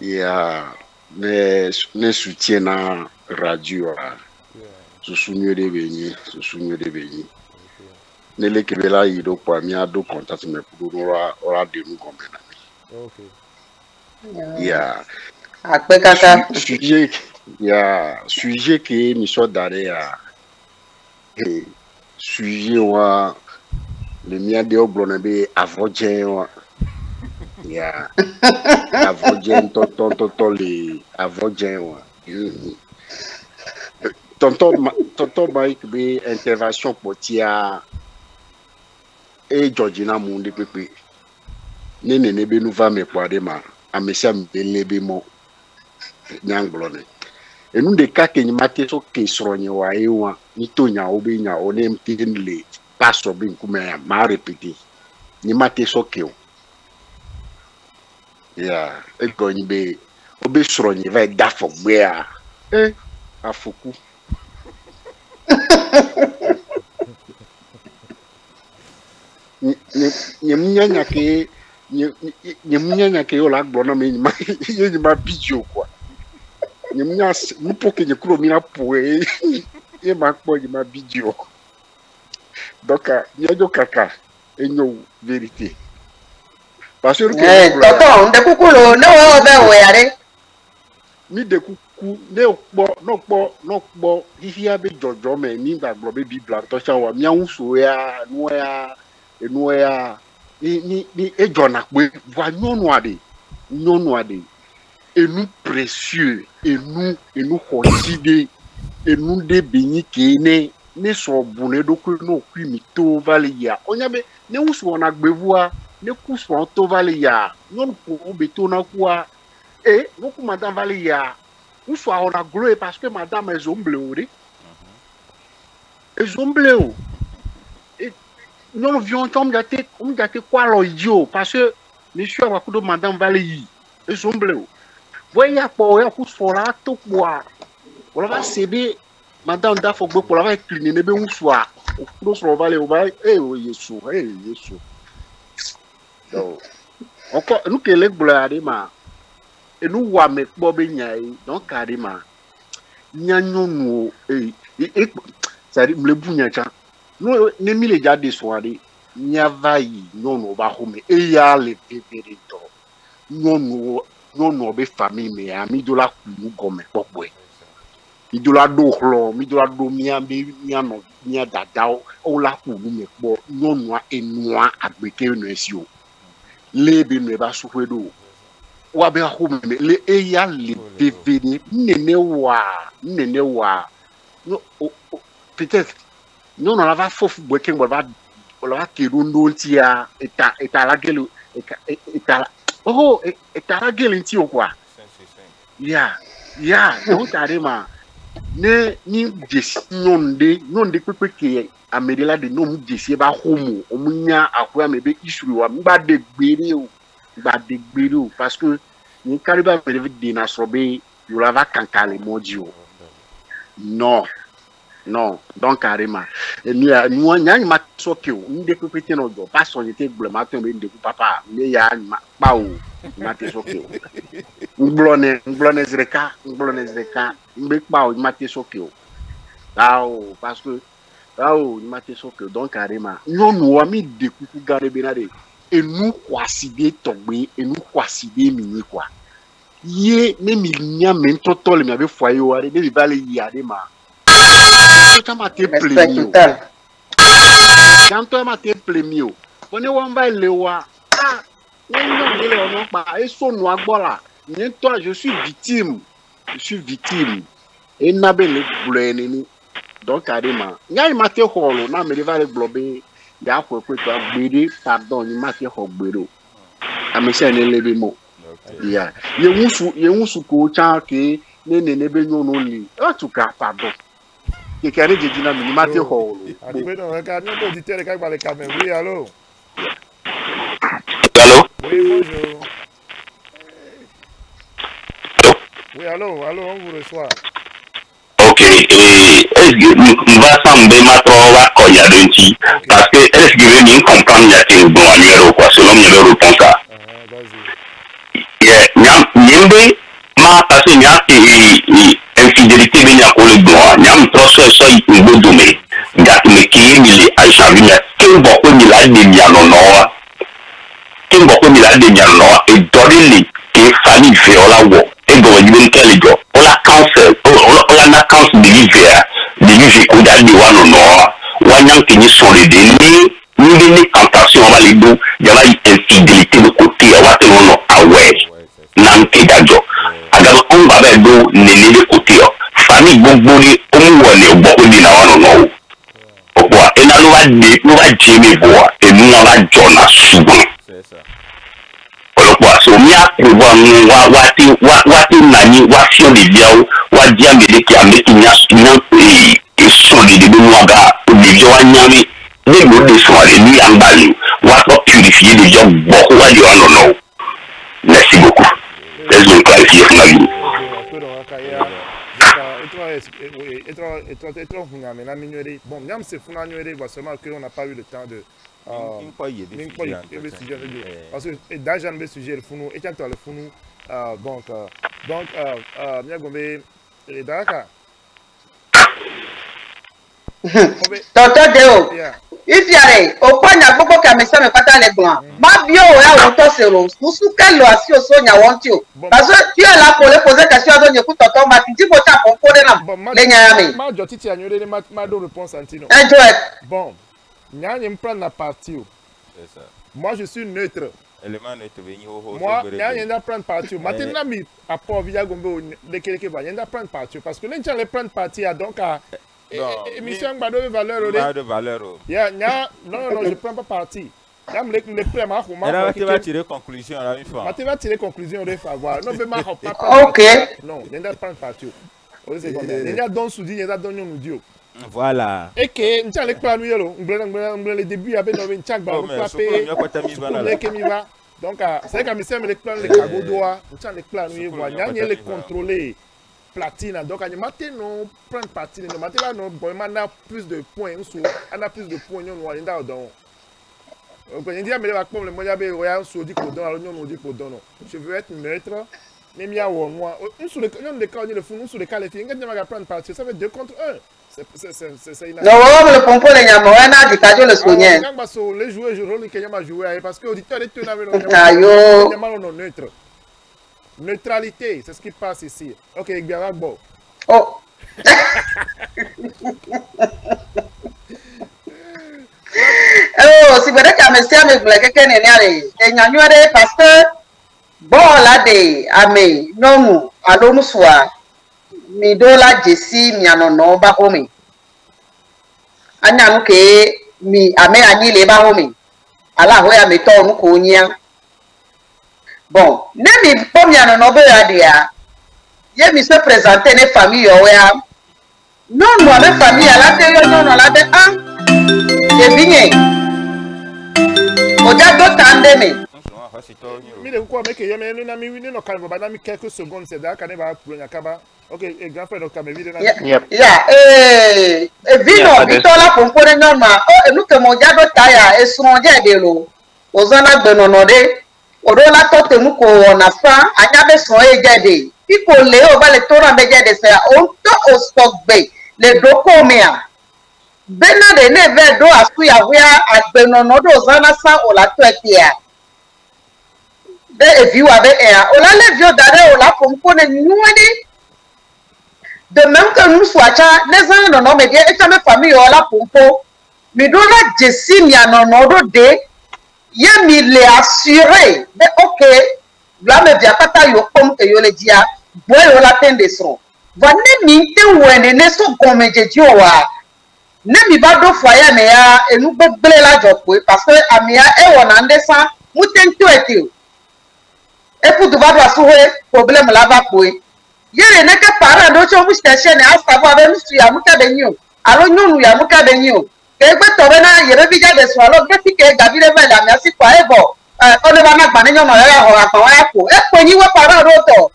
Yeah. Ne soutien na radio. Susu mieux de béni, susu mieux de béni. Nele kebela yido kwa mi ado contact me pour ora de nous comprendre. OK. Yeah. Akpe kaka. Sujet que mi so dare ya. Sujet wa le mia de oblone be avojen wa. Yeah. Avojen tonton le avojen wa. Tonton Mike be intervention potia et Georgina Mundi Pepe. Nene nebe nous va me poider ma. Amesia mbelebe mo. Nyanglone. Et nous de cas que ni mate so ke sronye wa ewa. Ni to nya obe nya one mtin le. Paso bin kuma ma répéter. Ni mate so ke o. Yeah. E go ni be. Obe sronye va dafo gbea. Afoku. Nyemnyanya ke yo la gbona me ma ye ma bijo kwa nyemnya mpo ke nyekro mi na poe e ma kpo ni ma bijo doka nyajo kaka enyo vérité parce que tonton de kukulo no be we are mi de kuku no kpo hihia be jojo me mi ba gbo be bibla to cha wa mi anso ya no ya enu ya ni ejona pe wa nyonu ade enu précieux enu hotide enu de binyi ke ne so bune do ko no kwi mi to vale ya onyabe ne wusu ona gbevua ne kusu to vale ya nyonu ko be to na kwa no ku madame vale ya wusu ona gloire parce que madame est zomble o non vions on gâté quoi l'audio parce que monsieur a beaucoup de madame Valérie et son bleu voyez pour ya ku fora to kwa on va céder madame Dafo pour la va incliner ne be unsoa o so vale o vai yesu donc encore nous que les blade ma et nous wa me po be nyai donc adima nyanyonu ça dit me bunya cha no ne mi le jade soirée nyavayi nono ba home e ya le peperito nono be famille me ami do la ku gome popo mi do la do hlo mi do la do mi no mi dada o la ku me po nono a enua agbeke no esio le be no ba sufedo wa be home me le e ya le pepere nene wa no peut-être non on va fofu boken on va kirundo tia eta la gelu eta oh eta la gelu ntio quoi yeah donc carrément ne ni jesi nonde pepe ke amedela de no mu jesi ba homo omunya akwa mebe isuru wa mba de gbere o parce que ni kariba me de na sobe yola va kankale modio non donc carrément et nous nyanya ma soke o ndé pepe te no do pas son était glema te me ndé papa me ya pa o ma te soke o nglone zreka mbe pa o ma te soke o parce que ma te soke donc carrément non nous ami de kuku gare benade et nous kwaside togbe et nous kwaside mini quoi ye ne mi nya men totol mi ave foyer o are de vale yade ma quand ma te plémio quand ma te plémio on est wamba lewa non le on pas et son no agbola ni toi je suis victime et na be le bleni ni donc carrément nya ma te holo na me vale globe ya ko to gbede pardon ni ma te ho gbero amese ne lebe mo yeah ye wusu ko cha ke ne be nyono li en tout cas pardon que carré de dynamique ni mate holo mais non regarde nos auditeurs qui parlent quand même oui allô oui bonjour oui allô on vous reçoit ok est-ce que nous va sembler maintenant va koya denti parce que est-ce que vous comprendre il y a un bon numéro quoi selon numéro réponse ça nyambe ma parce que nya infidélité be nya ko le droit nyam troso so ibo dome nga me ki mi le ajavi na kimbo ko mi la de nya no e dorili ke famille viola wo e go ni nkele jo ola council ola na council de vivre ko da di wa no wanyam ke ni sore de ni tentation va les do ya va infidélité de côté wa te no aware nan ke dajo aga on ba be do ne le côté famille gbogbo ni o mu wole ogbo o di na wa no ogbo e na lo wa jeme bo e nu na jona sugbon c'est ça ogbo so mi a ko wa ti nani wa fi o le biao wa di amede ki ameki nya e so de no aga o le jo wa nyami ni mo de so ale ni ambali wa to purifier de jo gbo wa di no merci beaucoup. Laisse-moi clarifier pour la vie. Bon, même si on a seulement qu'on n'a pas eu le temps de. Parce que déjà, le sujet le founou, et quand le founou, donc, bien gommé, et d'accord. Tonton Deo, ifiare, okwanya gbogbo ka me se me pata le gban. Ma bio ya won to sero, musu ke lo asi o so nya won ti o. Parce que tu es là pour poser question à donner ku tonton ma ti bo ta pon pore na. Le nya ya me. Ma jo titi anyore ma do réponse antino. Bon, nya me prendre la partie o. C'est ça. Moi je suis neutre. Élément neutre venu au moi nya na prendre partie. Maintenant mi apport via gombe de quelque part, nya na prendre partie parce que les gens les prendre partie donc à émission de valeur. Non, je prends pas parti. Tu vas tirer conclusion à la fois. Tu vas tirer conclusion de faveur. Non, mais ok. Non, il y a prendre parti. Il y a don soudi, il y a don nous dio. Voilà. Et que nous allons prendre le début avec nos vingt donc c'est comme ça me prendre les cargos doigts, nous allons prendre voilà, nous les contrôler. Platine donc on matin non prendre platine non matin non bon on a plus de points on a plus de points on va dans donc on dit mais va comme le moyen be royal so dit ko don on dit ko don je veux être neutre même ya moi on sur le on de cas le fou sur le cas les filles on va prendre parti ça fait 2 contre 1 c'est non on le pompo le nyamo na di kajo le soigner quand baso les joueurs je rôle que nyama jouer parce que auditeur est tenant avec ayo nyama non neutre. Neutralité, c'est ce qui passe ici. Ok, bien, bon. Oh. Oh, si vous voulez que je me voulais quelqu'un n'est parce que bon, là, des amis, non, allons nous soit, mi do la Jessie, mi anono, bahomi. anya nu ke mi ame anyi le ba ho mi ala ho ya me to nu ko nya bon ne mi pom ya no be ya dia ye mi se présenter ne famille yo ya non no ave famille ala te yo non ala de an de binye o ja do tande me mi le ko me ke yeme ni na mi wini no kan ba na mi quelques secondes c'est da kan ba pro nya kaba OK et grand frère donc me vide na vino bitola pompore normal o enu ke mo ja do taya e suron je de lo o zana gbe nono de o do la to temu ko na fa anya be so e je de iko le o ba le to ran be je de se o to o stock be le do ko me a bena de ne ve do asu ya wia agbe nono do zana sa o la to e tia de e viwa be e a o la le vio dare o la pompone nuade de même que nous soit les gens non mais bien et ma famille la pompo mais do la jessi mi anono de ye mi le assurer de OK là me via kata yo comme que yo le dia boy yo la tende son va ne mi te wene ne so comme je di o wa ne mi ba do foyer me ya e nu gbele la jopo parce que amia e wona ndesa mu tento eti e pour devoir do assurer problème là va pour yere ne ka para do cho mu station ne asta ba be musu ya muka be nyu alo nyunu ya muka be nyu ke gbe to be na yere bi jade so alo gbe ti ke gabi le mele ami asi kwa ebo o le ba na gba ne nyono ya ho apa wa ko e ko yin wa para do to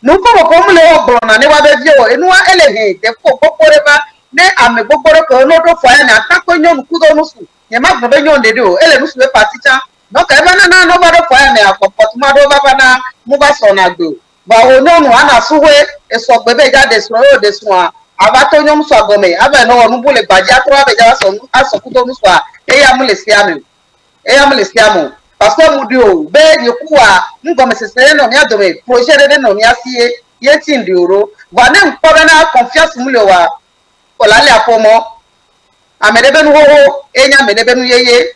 nu ko mu le o gboro na ne wa be bi o enu wa elehe de ko popore ba ne ame popore ko no do fo ya na ta ko nyonu ku do nusu ye ma gbo be nyon de o ele nusu be particha no ka ba na no ba do fo ya na akoko tuma do ba na mu ba so na gbo ba ononu ana suwe eso gbebe jade so o de so aba to nyom so agome aba no onu bule gbaja to aba ja so aso ku to nu so e ya mu le siamu parce que mu di o be di ku a ngome sesere no mi adome projet de no mi asie ye tin di oro va ne nko na confiance mu le wa o la le apomo amede be nu ho enya mede be nu yeye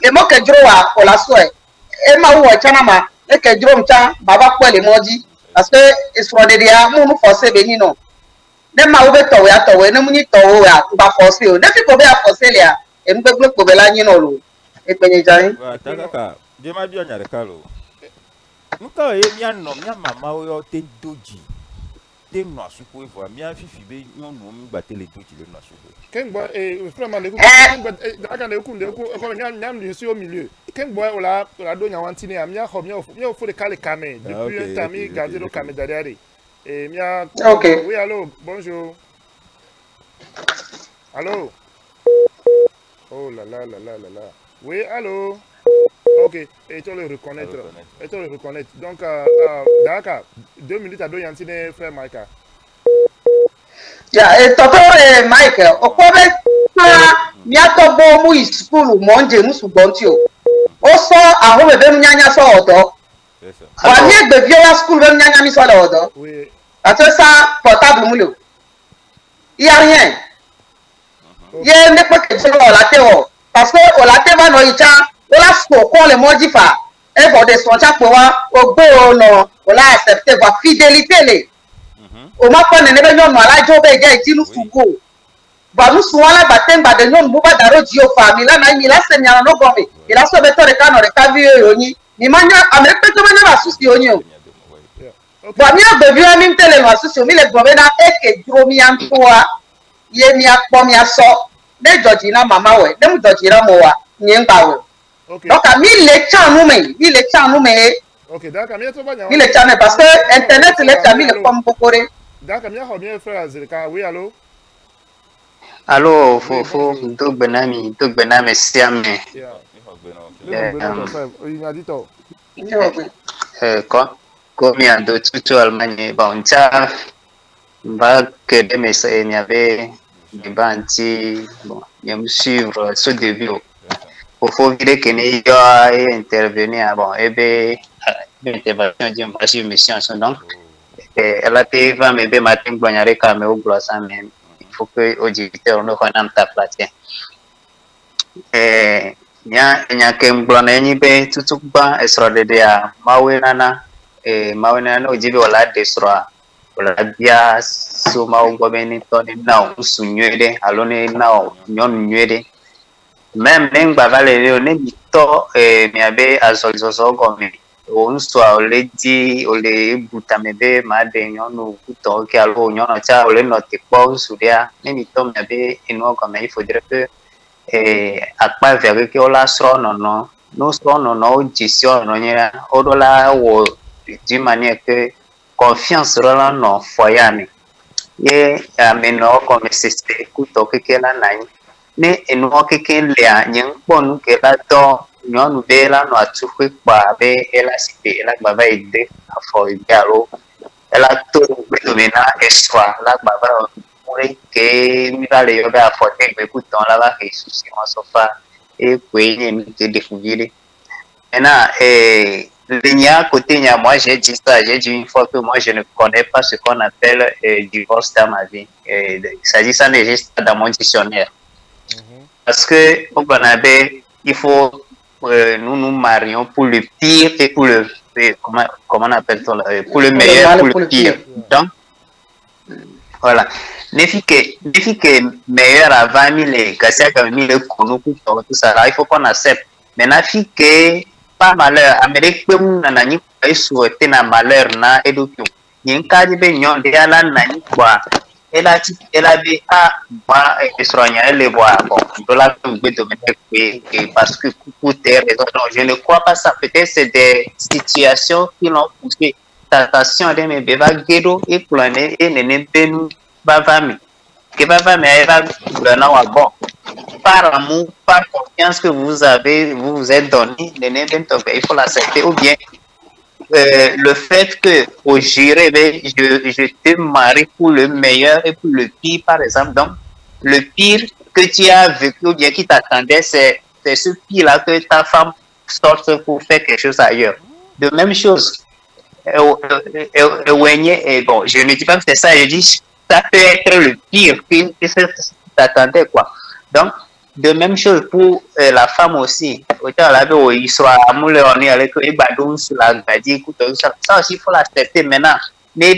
e mo ke juro wa o la so e ma wo chana ma e ke juro mcha baba ko le moji parce que isro de dia mu forcer be ni no ne ma wo be to we ne mu ni to we a ba forcer o ne fi ko be a forcer le a e mu gbe ko be la ni no lo e pe ni jan wa takaka je ma bi onya de kalo nka e mi anno mi mama wo yo te doji te no asuko e fo mi afifi be nyonu mi gba tele doji le no asuko ken bo vraiment le ku aka le ku ko nyam ni si au milieu ken bo ola do nya wantini am ya ho mi o fo de kale kame depuis un temps mi garder le kame derrière et mi a OK oui allô bonjour allô oh là là oui allô OK et tu le reconnaître donc Dakar 2 minutes à do yantine frère Mike ya e toto Michael okobe na mi atobo mu school mo nje musu bonti o so aho be mu nyanya so odo wa mi egbe bi wa school be mu nyanya mi so odo oui ate sa portable mu lo il y a rien ye ne pe ke so la te o parce que o la te ba no icha o la so ko le moji fa e for de so cha pe wa o gbe o no o la accepter va fidélité le o ma ko ne be nyonu alajo be je itinu sugo ba nu su wala ba temba de nyonu bu ba daro ji o fa mi la na mi la se nyana no go mi la so be to re ka no re ka vi yo yin mi manya amere pe to be na asusi onyi o ba mi agbe bi mi tele no asusi o mi le gbo be na eke duro mi antoa ye mi apo mi aso de joji na mama we de mu joji ra mo wa nyi ngba we OK donc mi le chanu me OK Dakar mi to ba nya mi le chanu parce que internet le chami le pom kokore Dakar mi ho bien frère Azirika oui allô Allô, Fofo, Dog Benami, Siame. Comme ando tutu Allemagne, bon, ça va que de mes il y avait des bantis, bon, il y a me suivre ce début. Fofo dire que n'y a intervenir, bon, et bien, intervention d'une partie mission, donc, elle a été va me be matin, bon, il y a des caméras au gloss, même. Il faut que auditeur nous connaisse ta place. Nya kemblona nyi be tutukba esro de dia mawenana no jibe wala desro la bia soma gomeni to ni na usunywede alone na nyon nywede même nengba vale ne mito miabe azolzozo gomi onso ole di ole butamebe ma de nyonu kuto ki alo nyono cha ole no te po sudia ne mito miabe ino comme il faudrait que akpa vers que ola sro no gestion no nyera odola wo d'une manière que confiance rola no foyani ye ameno comme c'est kuto ke la nani ne eno ke le nyen ponu ke la to nyonu be la no atufwe pa be ela site ela baba ide afo igalo ela to be domina eswa la baba que mira le yo a fote me kuto la ba Jesus en sofa et puis ni te découvrir maintenant Ligna, côté Nia, moi j'ai dit ça, j'ai dit une fois que moi je ne connais pas ce qu'on appelle divorce dans ma vie. Ça dit ça n'existe pas dans mon dictionnaire. Parce que au Banabé, il faut nous nous marions pour le pire et pour le comment on appelle ça pour le meilleur, pour le pire. Donc voilà. Ne fit que meilleur avant les gassiers comme les connu tout ça là, il faut qu'on accepte. Maintenant fit que pas malheur Amérique peut nani souhaiter na malheur na education nyenka di be nyon de ala nani kwa elle a be a ba esronya le bois bon de la parce que pour des raisons je ne crois pas ça peut-être c'est des situations qui l'ont poussé tentation de me beva gedo et planer et nene benu bavami que bavami era na wa bon par amour, par confiance que vous vous êtes donné, il faut l'accepter. Ou bien le fait que au juré, je te marie pour le meilleur et pour le pire, par exemple. Donc, le pire que tu as vécu ou bien qui t'attendait, c'est ce pire-là que ta femme sorte pour faire quelque chose ailleurs. De même chose. Bon, je ne dis pas que c'est ça, je dis ça peut être le pire que t'attendais, quoi. Donc, de même chose pour la femme aussi. Ça aussi, il faut l'accepter maintenant. Mais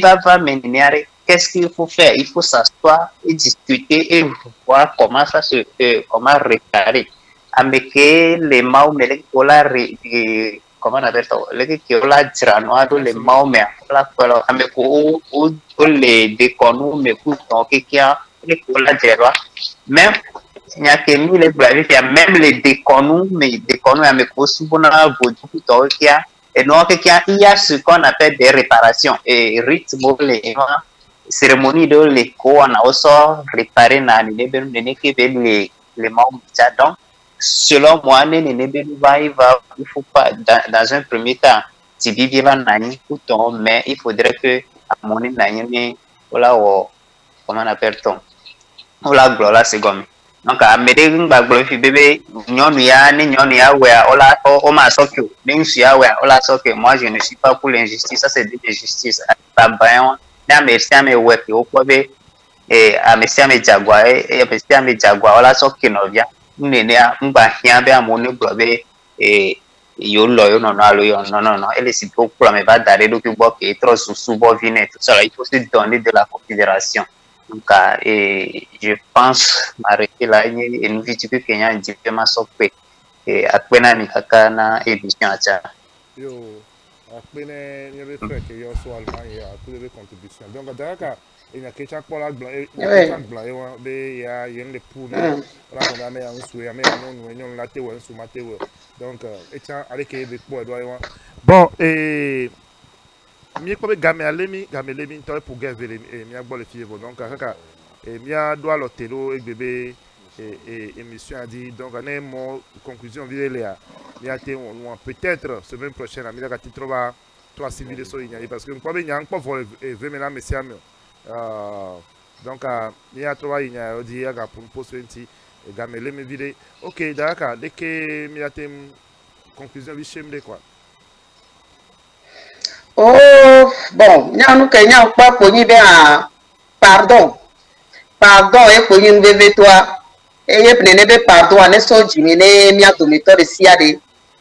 qu'est-ce qu'il faut faire? Il faut s'asseoir et discuter et voir comment ça se comment réparer. Avec les mains, comment on appelle ça? Les mains, les déconnus, mais même il y a que nous les braves, il y a même les déconnus, mais déconnus à mes courses, et donc il y a ce qu'on appelle des réparations et rythme, les cérémonies de l'écho, on a aussi réparé les membres. Donc, selon moi, il faut pas, dans un premier temps, si vivre mais il faudrait que, à mon avis, comment on appelle ça? La gloire, c'est comme. Donc, à Médéine, bébé, moi je ne suis pas pour l'injustice, ça c'est de l'injustice. Non, elle est pour me va d'aller donc il trop souvent viner tout ça, il faut se donner de la considération. Donc, je pense m'arrêter là et nous vite que Kenya dit vraiment sopé et après na mikaka na édition acha. Yo, après ne avait fait que yo soit Allemagne a toutes les contributions. Donc d'accord, il y a quelque chose pour la blanc, il y a blanc il y a les poules là on a mis en sous, mais on la té ou sous maté. Donc et tiens avec les pour doit bon et mi ko be gamelemi to pour gavele mi agbo le fièvre donc kaka et mi a doit l'hôtelo et bébé et émission a dit donc on est mon conclusion vidéo là mi a été peut-être semaine prochaine mi a titre va toi civil so il parce que ko be nyang po for vemela mesia mi donc mi a trouvé il y a dit aga pour post 20 gamelemi vidéo OK d'accord dès que mi a été conclusion vi chemde quoi. Oh, bon, nous pas pour pardon, et pour une bébé toi, et y a pardon, on est sorti, mais mia tomato de siade,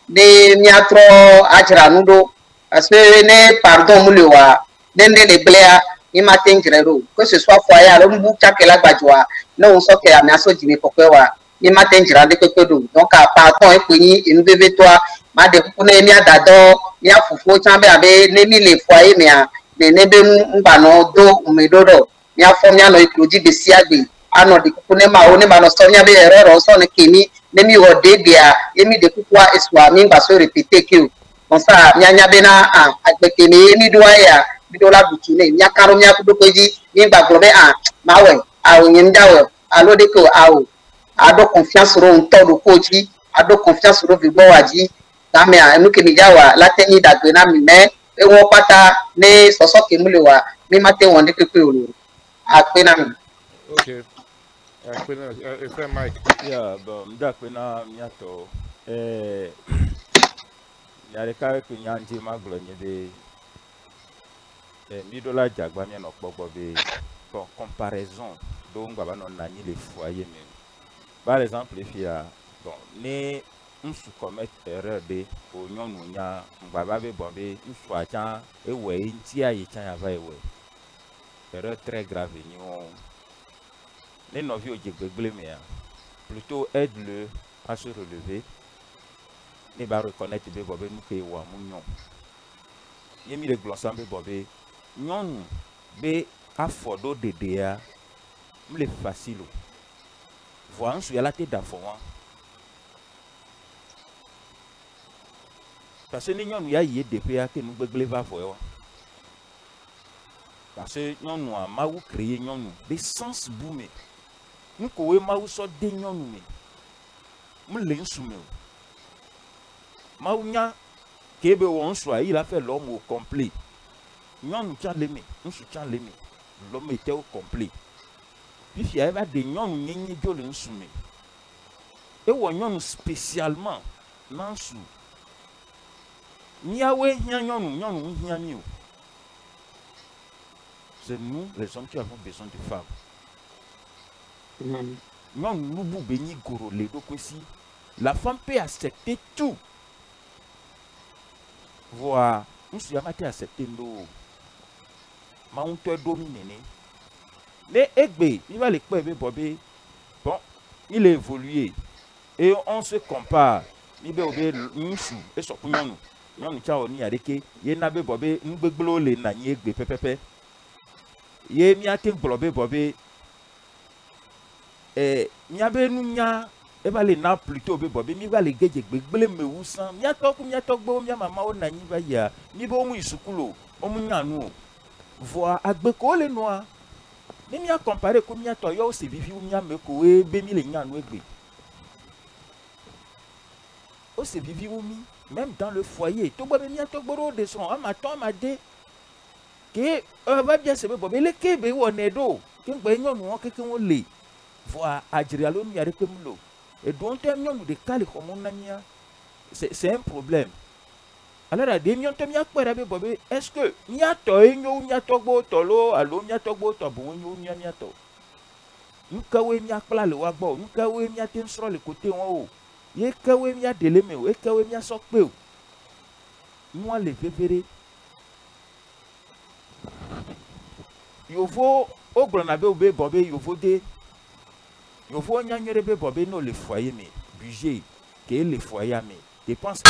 de mia trop ajranudo, parce que ne pardon moulewa, den de blea, mi matin grero que ce soit foyer alors mbu chakela gbadjoa no on so ke amiaso jimi kokwe wa mi matin grande que do donc à pardon e peni inu bebe toi ma de kune mi adado mi afufu chambe abe ne mi le foyer mi a ne be ngba no do mi dodo mi afo mi ano ikloji be si agbe ano de kune ma o ne ma no so mi abe error so ne kemi ne mi o de bia emi de kukwa eswa mi ngba so répéter que on ça nya bena agbe kemi mi do ya bidola butune nya karo nya kudokoji mi ngba globe mawe awo nyindawe alo de ko awo ado confiance ro nto do koji ado confiance ro vigbo waji tame enu ke mi jawa lateni dagbe na mi me e won pata ne soso ke mule wa mi mate won de pepe oro ape na mi. Okay. It's Mike. Yeah, but ndakwe na miato yare ka pe nyanji maglo nyebe midola jagba mi no gbogbo be bon comparaison do ngba ba no nani le foyer mi. Par exemple, if you bon, ne nsu commettre erreur de o nyonu nya ngba be bombe nsu acha ewe nti ayi chan ava ewe. Erreur très grave ni on ne novi o jegbegle me ya. Plutôt aide-le à se relever. Ne ba reconnaître be bombe nou ke wa mu nyon. Yemi le glossan be bombe nyonu be afodo dede ya mle facile. Voyons sur la tête d'enfant. Parce que nous avons eu des pays que nous avons fait. Parce que nous avons créé des sens boumés. Nous avons fait des nous l'avons soumis. Maounia, il a fait l'homme au complet. Nous avons l'aimé. Nous avons l'aimé. L'homme était au complet. Puis il y avait des gens qui ont été soumis. Et on a spécialement dans sous. C'est nous, les hommes, qui avons besoin de femmes. La femme peut accepter tout. Voilà. Nous sommes accepter nous. Mais on peut dominer. Les Egbe, il va les quoi, Bobé. Bon, il a évolué. Et on se compare. Il va obéir Nsu et son couillon. Nous avons dit que il n'a pas Bobé, nous beglo les nanier de pepepe. Il y a un blobé Bobé. Et il y a ben nous et va les na plutôt Bobé, il va les guetter begle me ou sans. Il y a tok, il y a maman, on a ni va ya. Ni bon, il soukulo. On m'a nous. Voir à beko les noirs. Mais il y a comparé comme il y a toi, c'est vivi ou il y a me coué, béni les gens nous égré. Oh, c'est vivi ou mi, même dans le foyer. Tout le monde y a tout le monde de son. Ah, ma tante m'a dit que va bien se mettre. Mais les kébé ou on est d'eau. Qu'un baignon nous on quelqu'un on l'est. Voir à Adriano n'y a rien que l'eau. Et donc un million de cas comme on a mis. C'est un problème. Alors, à des millions de temps, est-ce que n'y a toi, n'y a toi, tolo, allo, n'y a toi, bon, n'y a toi. Nous, kawe, n'y a pas le wabo, nous, kawe, n'y a ten sur le côté en haut. Yé, kawe, n'y a de l'émeu, et kawe, n'y a sokpeu. Moi, les vévérés. Il faut, au grenade, au bé, bobé, il faut des. Il faut n'y a pas bobé, non, les foyers, mais budget, que les foyers, mais dépenses.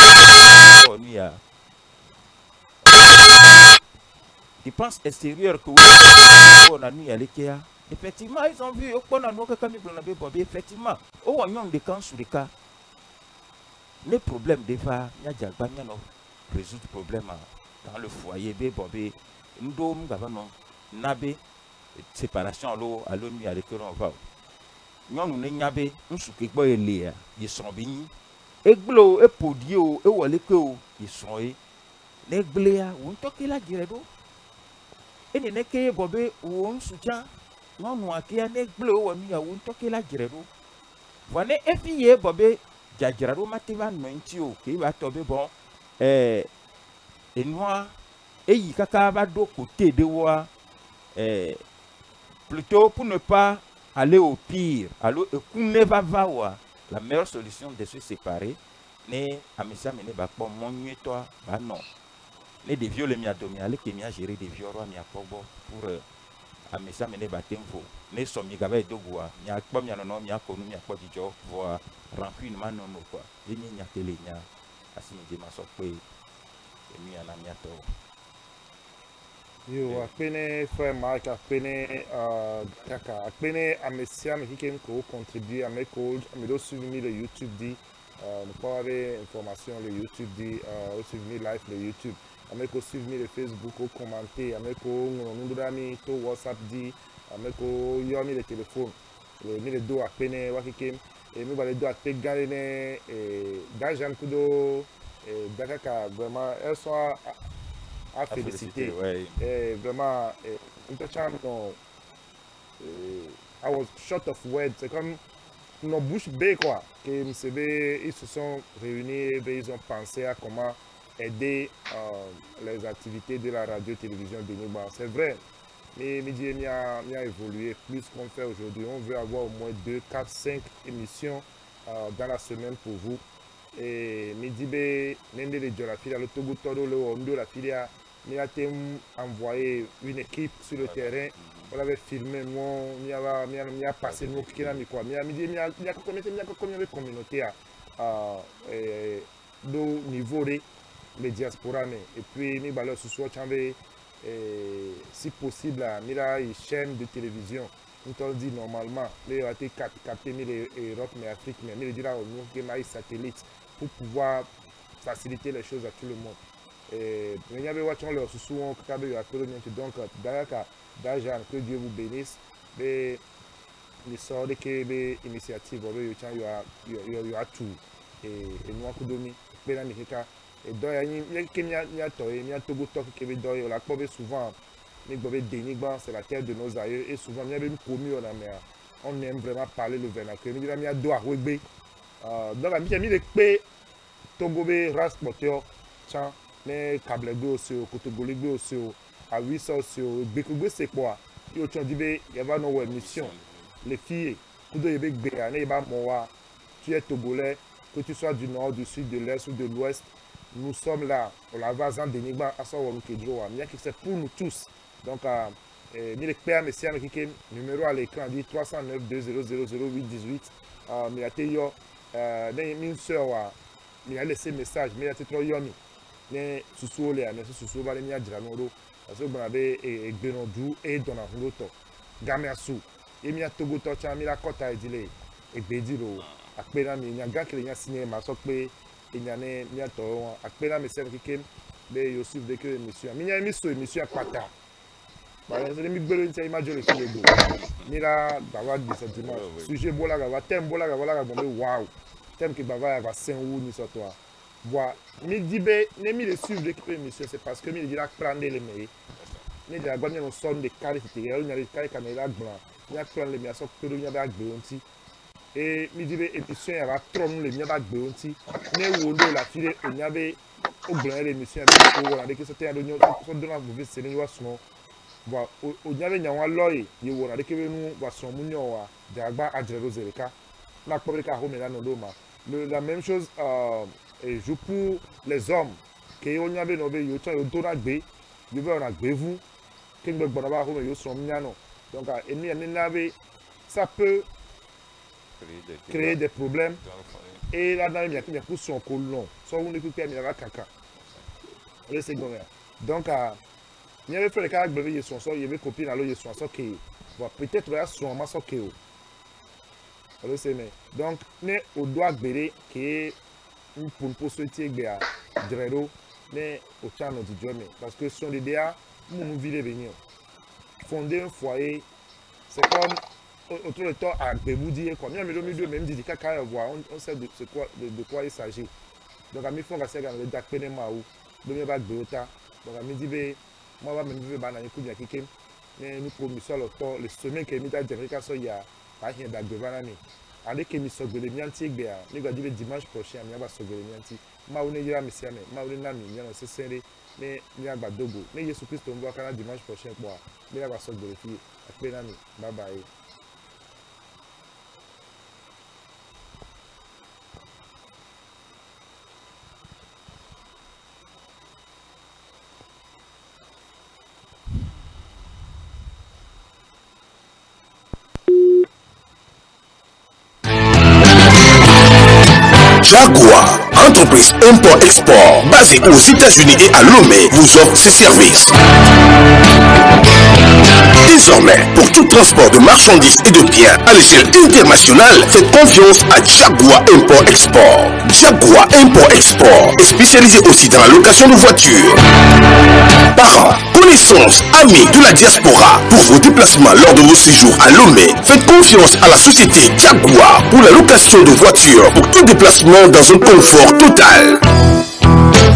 Dépenses extérieures que on a mis à l'IKEA. Effectivement, ils ont vu qu'on a nous que effectivement, on a des camps sur les cas. Les problèmes des fois, il y a déjà pas résoudre le problème dans le foyer. Bobé, nous avons nabé séparation à l'eau à l'ONU à l'école on va. Nous n'avons un souké boy et ils sont bénis. Et glo et podio et waleko ils sont les bléa ou toqué la diredo. Et les neke bobé ou on soutient non moi qui a nek blo ou mi a ou toqué la diredo. Voilà effié bobé jajirado mativa nointio qui va tomber bon et noir et y kaka va do côté de wa plutôt pour ne pas aller au pire alors ne va voir. La meilleure solution de se séparer, n'est à Messia mener bakbo mon toi, bah non. Les des viols les mia dominé, les qui mia géré des viols mia pour amesa mene batemfo ne somi gabe dogwa nya kpom nya no nya ko nya kpo dijo voa rancune manono quoi yeni nya tele nya asini je ma so pe emi ana nya to yo apene frère Marc apene kaka apene amesia me kikem ko contribuer à mes codes me do suivre le YouTube dit nous pas avoir information le YouTube dit suivre live le YouTube avec ko suivre le Facebook ko commenter avec ko nous dami to WhatsApp dit avec ko yo mi le téléphone mi le do apene wa kikem et mi ba le do apene galene d'argent kudo dakaka vraiment elles sont à féliciter. Ouais. Vraiment, I was short of words. C'est comme nos bouches bées, quoi. Ils se sont réunis, ils ont pensé à comment aider les activités de la radio-télévision de Nigba. C'est vrai, mais Midi a évolué plus qu'on fait aujourd'hui. On veut avoir au moins 2, 4, 5 émissions dans la semaine pour vous. Et Midi B, Nende de Djolafila, le Togo Todo, le Hondo, la filia. Nous avons envoyé une équipe sur le terrain. On avait filmé, nous avons passé nos clients. Nous avons communauté à niveau de diaspora. Et puis, nous avons si possible, nous avons une chaîne de télévision. Nous avons dit normalement, nous avons capté l'Europe, mais l'Afrique, mais nous avons un satellite pour pouvoir faciliter les choses à tout le monde. Mais il y avait le sous-souvent donc d'argent que Dieu vous bénisse. Mais les sortes de initiatives, il y a tout. Et nous avons donné. Et donc, il y a Togo qui est souvent. C'est la terre de nos aïeux. Et souvent, il y a une commune. On aime vraiment parler le vernacular. Il y a deux à Wegbe. Donc, il y a mis les paix. Togo, race, moteur. Mais câble aussi, côté golé aussi, à 800 aussi, Bekugbe c'est quoi? Il y a nos émissions. Les filles, tu es togolais, que tu sois du nord, du sud, de l'est ou de l'ouest, nous sommes là. On la va en dénigrant à ça, c'est pour nous tous. Donc, il y numéro à l'écran dit 309 2000 0818. Il y a une soeur, il a laissé message, mais il y a trop yomi. Ne susu le ane susu ba le mi adira no do aso gba be egbe no du e dona hundo to game asu emi atogo to cha mi la kota idile egbe di ro apera mi nya ga kire nya sinye ma so pe enya ne mi ato won apera mi se kike be Yusuf de ke émission mi nya émission apata ba le mi gbero nti imajo le sile do ni la bawa di sentiment sujet bola ga wa thème bola ga wala ga bombe wow thème que bava ga sen wu ni so to voilà, mais Dibé, ne mi le suivre l'équipe émission, c'est parce que mi dit la prendre les meilleurs. Ne dit la bonne on sonne des carrés, il y a des carrés caméra blanc, il y a prendre les meilleurs, sauf que il y a des agbeonti. Et mi dit émission il y a trop les meilleurs agbeonti. Ne wondo la file, il y avait au blanc l'émission avec au avec que c'était un oignon, son de la mauvaise scène, il y a son. Voilà, au y avait un loyer, il y a avec que nous va son mounio à Diagba Adjero Zereka. La première cas home là non doma. La même chose et je pour les hommes qui ont avait nommé yoto yoto agbe je veux en agbe vous qui me bonaba home yo son miano donc eni n'avait ça peut créer des problèmes et là dans il y a qui pour son colon so on écoute bien la kaka le second donc il y avait fait le cas agbe yo son so il y avait copine alors yo son so que peut-être là son ma so que donc ne au doigt gbere qui pour souhaiter à Drero mais au channel du Jomé parce que son idéal nous vivons venir fonder un foyer c'est comme autour de temps à Béboudi et comme il y a même dit caca voir on sait de quoi il s'agit donc à mi fond à le dakpene maou donc il va beota donc à mi dit moi va même vivre banane coup bien kikem mais nous promission le temps les semaines que mi ta Jerica so ya pas rien d'agbe banane avec que mi sogole mianti gbea ni gba dibe dimanche prochain mi aba sogole mianti ma woni yira mi siame ma woni na mi nyano sesere mais mi agba dogo mais Yesu Christ on voit kana dimanche prochain quoi mi aba sogole fi akpe na mi bye bye. Jaguar, entreprise import-export basée aux États-Unis et à Lomé, vous offre ses services. Désormais, pour tout transport de marchandises et de biens à l'échelle internationale, faites confiance à Jaguar Import-Export. Jaguar Import-Export est spécialisé aussi dans la location de voitures. Parents, connaissances, amis de la diaspora, pour vos déplacements lors de vos séjours à Lomé, faites confiance à la société Jaguar pour la location de voitures pour tout déplacement dans un confort total.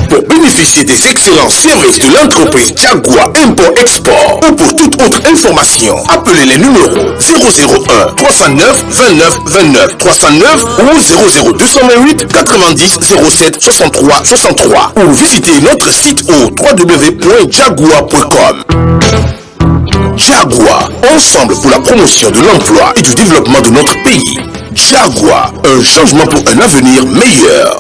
Pour bénéficier des excellents services de l'entreprise Jaguar Import-Export ou pour toute autre information, appelez les numéros 001 309 29 29 309 ou 00228 90 07 63 63 ou visitez notre site au www.jaguar.com. Jaguar, ensemble pour la promotion de l'emploi et du développement de notre pays. Jaguar, un changement pour un avenir meilleur.